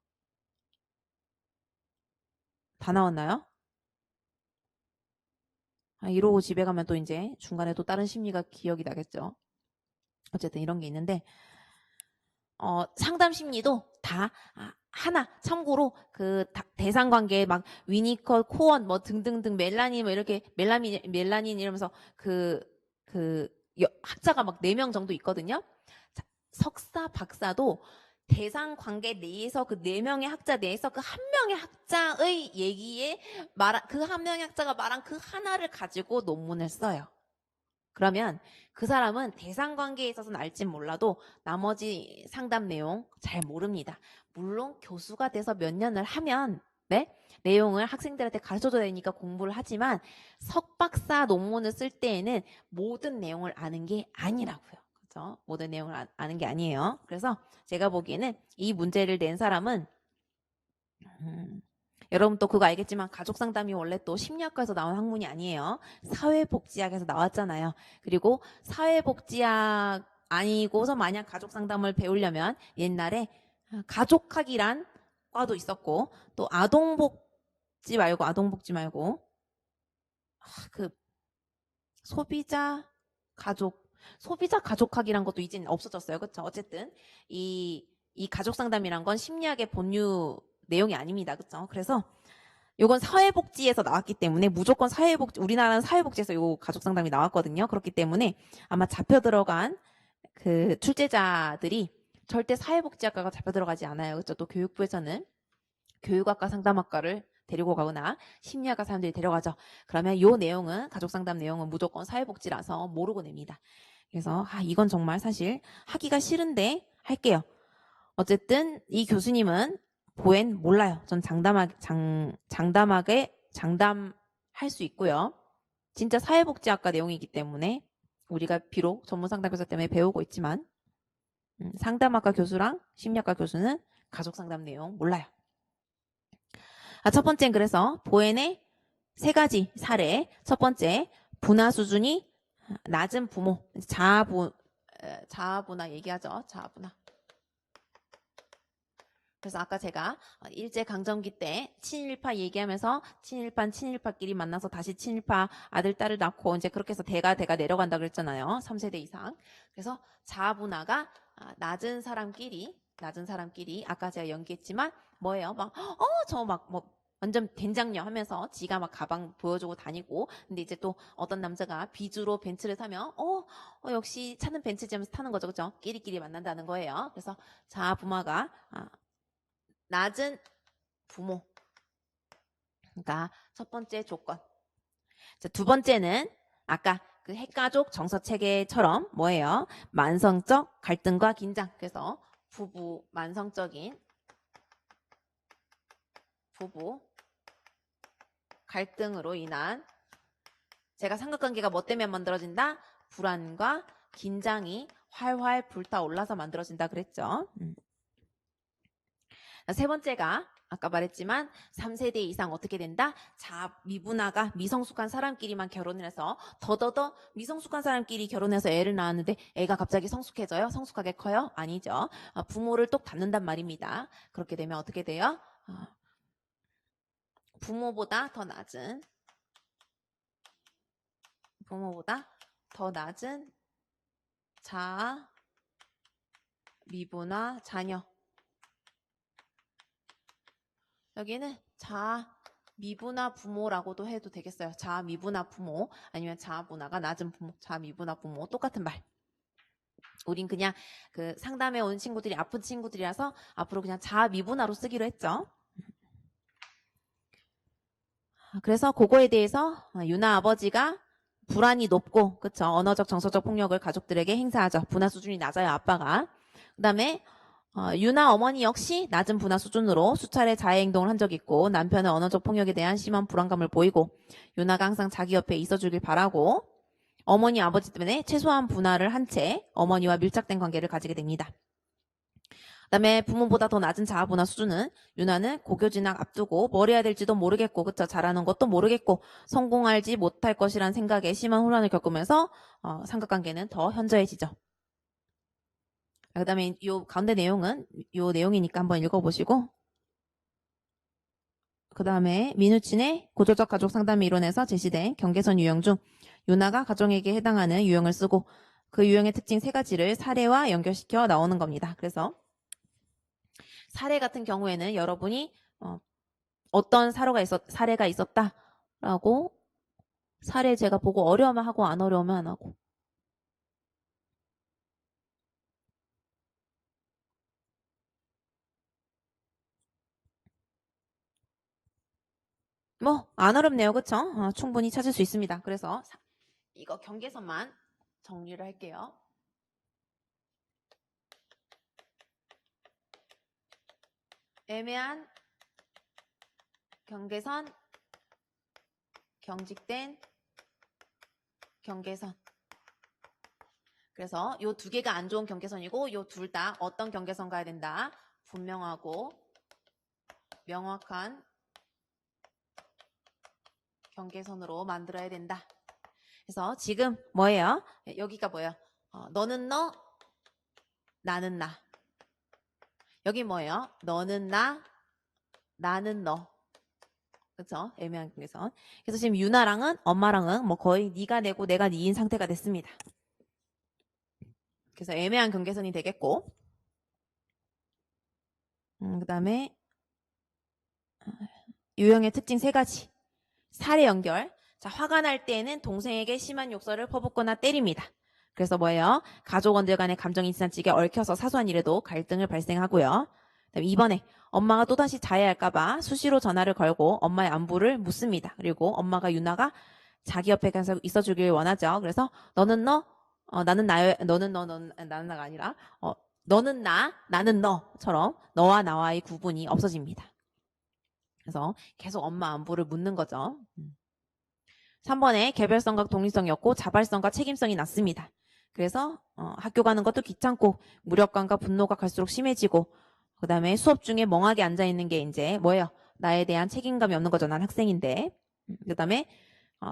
다 나왔나요? 이러고 집에 가면 또 이제 중간에 또 다른 심리가 기억이 나겠죠. 어쨌든 이런 게 있는데 상담 심리도 다 하나 참고로 그 대상 관계 막 위니컬, 코언 뭐 등등등 멜라닌 뭐 이렇게 멜라닌 이러면서 그 학자가 막 4명 정도 있거든요. 석사, 박사도 대상 관계 내에서 그 4명의 학자 내에서 그 한 명의 학자의 얘기에 그 한 명의 학자가 말한 그 하나를 가지고 논문을 써요. 그러면 그 사람은 대상 관계에 있어서는 알진 몰라도 나머지 상담 내용 잘 모릅니다. 물론 교수가 돼서 몇 년을 하면 내용을 학생들한테 가르쳐줘야 되니까 공부를 하지만 석박사 논문을 쓸 때에는 모든 내용을 아는 게 아니라고요. 그렇죠? 모든 내용을 아는 게 아니에요. 그래서 제가 보기에는 이 문제를 낸 사람은 여러분 또 그거 알겠지만 가족상담이 원래 또 심리학과에서 나온 학문이 아니에요. 사회복지학에서 나왔잖아요. 그리고 사회복지학 아니고서 만약 가족상담을 배우려면 옛날에 가족학이란 과도 있었고 또 아동복지 말고 그 소비자 가족학이란 것도 이제는 없어졌어요. 그렇죠? 어쨌든 이 가족상담이란 건 심리학의 본유 내용이 아닙니다. 그렇죠? 그래서 요건 사회복지에서 나왔기 때문에 무조건 우리나라는 사회복지에서 요 가족상담이 나왔거든요. 그렇기 때문에 아마 잡혀 들어간 그 출제자들이 절대 사회복지학과가 잡혀 들어가지 않아요. 그렇죠? 또 교육부에서는 교육학과 상담학과를 데리고 가거나 심리학과 사람들이 데려가죠. 그러면 요 내용은 가족 상담 내용은 무조건 사회복지라서 모르고 냅니다. 그래서 이건 정말 사실 하기가 싫은데 할게요. 어쨌든 이 교수님은 보엔 몰라요. 전 장담하게 장담할 수 있고요. 진짜 사회복지학과 내용이기 때문에 우리가 비록 전문상담교사 때문에 배우고 있지만 상담학과 교수랑 심리학과 교수는 가족상담 내용 몰라요. 첫 번째는 그래서 보엔의 3가지 사례. 첫 번째, 분화 수준이 낮은 부모, 자아분화 얘기하죠. 자아분화. 그래서 아까 제가 일제강점기 때 친일파 얘기하면서 친일파끼리 만나서 다시 친일파 아들, 딸을 낳고 이제 그렇게 해서 대가 내려간다 그랬잖아요. 3세대 이상. 그래서 자아분화가 낮은 사람끼리 아까 제가 연기했지만 뭐예요? 완전 된장녀 하면서 지가 막 가방 보여주고 다니고 근데 이제 또 어떤 남자가 비주로 벤츠를 사면 역시 차는 벤츠지 하면서 타는 거죠. 그죠? 끼리끼리 만난다는 거예요. 그래서 자아분화가 낮은 부모. 그러니까 첫 번째 조건. 자, 두 번째는 아까 그 핵가족 정서체계처럼 뭐예요? 만성적 갈등과 긴장. 그래서 만성적인 부부 갈등으로 인한 제가 삼각관계가 뭐 때문에 만들어진다? 불안과 긴장이 활활 불타올라서 만들어진다 그랬죠. 세 번째가 아까 말했지만 3세대 이상 어떻게 된다? 미분화가 미성숙한 사람끼리만 결혼을 해서 더더더 미성숙한 사람끼리 결혼해서 애를 낳았는데 애가 갑자기 성숙해져요? 성숙하게 커요? 아니죠. 부모를 똑 닮는단 말입니다. 그렇게 되면 어떻게 돼요? 부모보다 더 낮은 자아 미분화 자녀. 여기는 자아 미분화 부모라고도 해도 되겠어요. 자아 미분화 부모 아니면 자아 분화가 낮은 부모, 자아 미분화 부모 똑같은 말. 우린 그냥 그 상담에 온 친구들이 아픈 친구들이라서 앞으로 그냥 자아 미분화로 쓰기로 했죠. 그래서 그거에 대해서 유나 아버지가 불안이 높고 그쵸 언어적 정서적 폭력을 가족들에게 행사하죠. 분화 수준이 낮아요. 아빠가. 그 다음에 유나 어머니 역시 낮은 분화 수준으로 수차례 자해 행동을 한 적이 있고 남편의 언어적 폭력에 대한 심한 불안감을 보이고 유나가 항상 자기 옆에 있어주길 바라고 어머니 아버지 때문에 최소한 분화를 한 채 어머니와 밀착된 관계를 가지게 됩니다. 그다음에 부모보다 더 낮은 자아분화 수준은 유나는 고교 진학 앞두고 뭘 해야 될지도 모르겠고 그쵸 잘하는 것도 모르겠고 성공하지 못할 것이란 생각에 심한 혼란을 겪으면서 삼각관계는 더 현저해지죠. 그 다음에 요 가운데 내용은 요 내용이니까 한번 읽어보시고 그 다음에 민우친의 구조적 가족 상담 이론에서 제시된 경계선 유형 중 유나가 가정에게 해당하는 유형을 쓰고 그 유형의 특징 3가지를 사례와 연결시켜 나오는 겁니다. 그래서 사례 같은 경우에는 여러분이 어떤 사례가 있었다라고 사례 제가 보고 어려우면 하고 안 어려우면 안 하고 안 어렵네요. 그쵸? 충분히 찾을 수 있습니다. 그래서 이거 경계선만 정리를 할게요. 애매한 경계선, 경직된 경계선. 그래서 요 2개가 안 좋은 경계선이고 요 둘 다 어떤 경계선 가야 된다? 분명하고 명확한 경계선으로 만들어야 된다. 그래서 지금 뭐예요? 여기가 뭐예요? 너는 너, 나는 나. 여기 뭐예요? 너는 나, 나는 너. 그쵸? 애매한 경계선. 그래서 지금 유나랑은 엄마랑은 거의 네가 내고 내가 니인 상태가 됐습니다. 그래서 애매한 경계선이 되겠고 그 다음에 유형의 특징 3가지. 사례 연결. 자, 화가 날 때에는 동생에게 심한 욕설을 퍼붓거나 때립니다. 그래서 뭐예요? 가족원들 간의 감정이 지나치게 얽혀서 사소한 일에도 갈등을 발생하고요. 그다음에 2번에 엄마가 또다시 자해할까봐 수시로 전화를 걸고 엄마의 안부를 묻습니다. 그리고 엄마가 유나가 자기 옆에 가서 있어주길 원하죠. 그래서 너는 너, 나는 나요, 너는 너, 나는 나가 아니라 너는 나, 나는 너처럼 너와 나와의 구분이 없어집니다. 그래서 계속 엄마 안부를 묻는 거죠. 3번에 개별성과 독립성이 없고 자발성과 책임성이 낮습니다. 그래서 학교 가는 것도 귀찮고 무력감과 분노가 갈수록 심해지고 그 다음에 수업 중에 멍하게 앉아있는 게 이제 뭐예요? 나에 대한 책임감이 없는 거죠. 난 학생인데. 그 다음에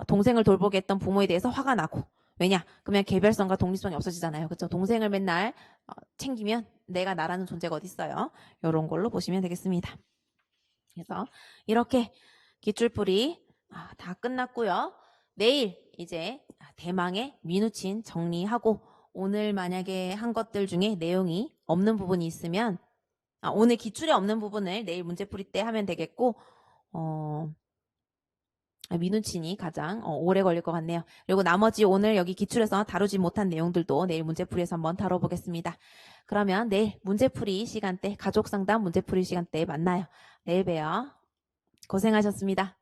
동생을 돌보게 했던 부모에 대해서 화가 나고 왜냐? 그러면 개별성과 독립성이 없어지잖아요. 그렇죠? 동생을 맨날 챙기면 내가 나라는 존재가 어디 있어요? 이런 걸로 보시면 되겠습니다. 그래서 이렇게 기출풀이 다 끝났고요. 내일 이제 대망의 민우친 정리하고 오늘 만약에 한 것들 중에 내용이 없는 부분이 있으면 오늘 기출이 없는 부분을 내일 문제풀이 때 하면 되겠고 민우친이 가장 오래 걸릴 것 같네요. 그리고 나머지 오늘 여기 기출에서 다루지 못한 내용들도 내일 문제풀이에서 한번 다뤄보겠습니다. 그러면 내일 문제풀이 시간대 가족상담 문제풀이 시간대에 만나요. 내일 봬요. 고생하셨습니다.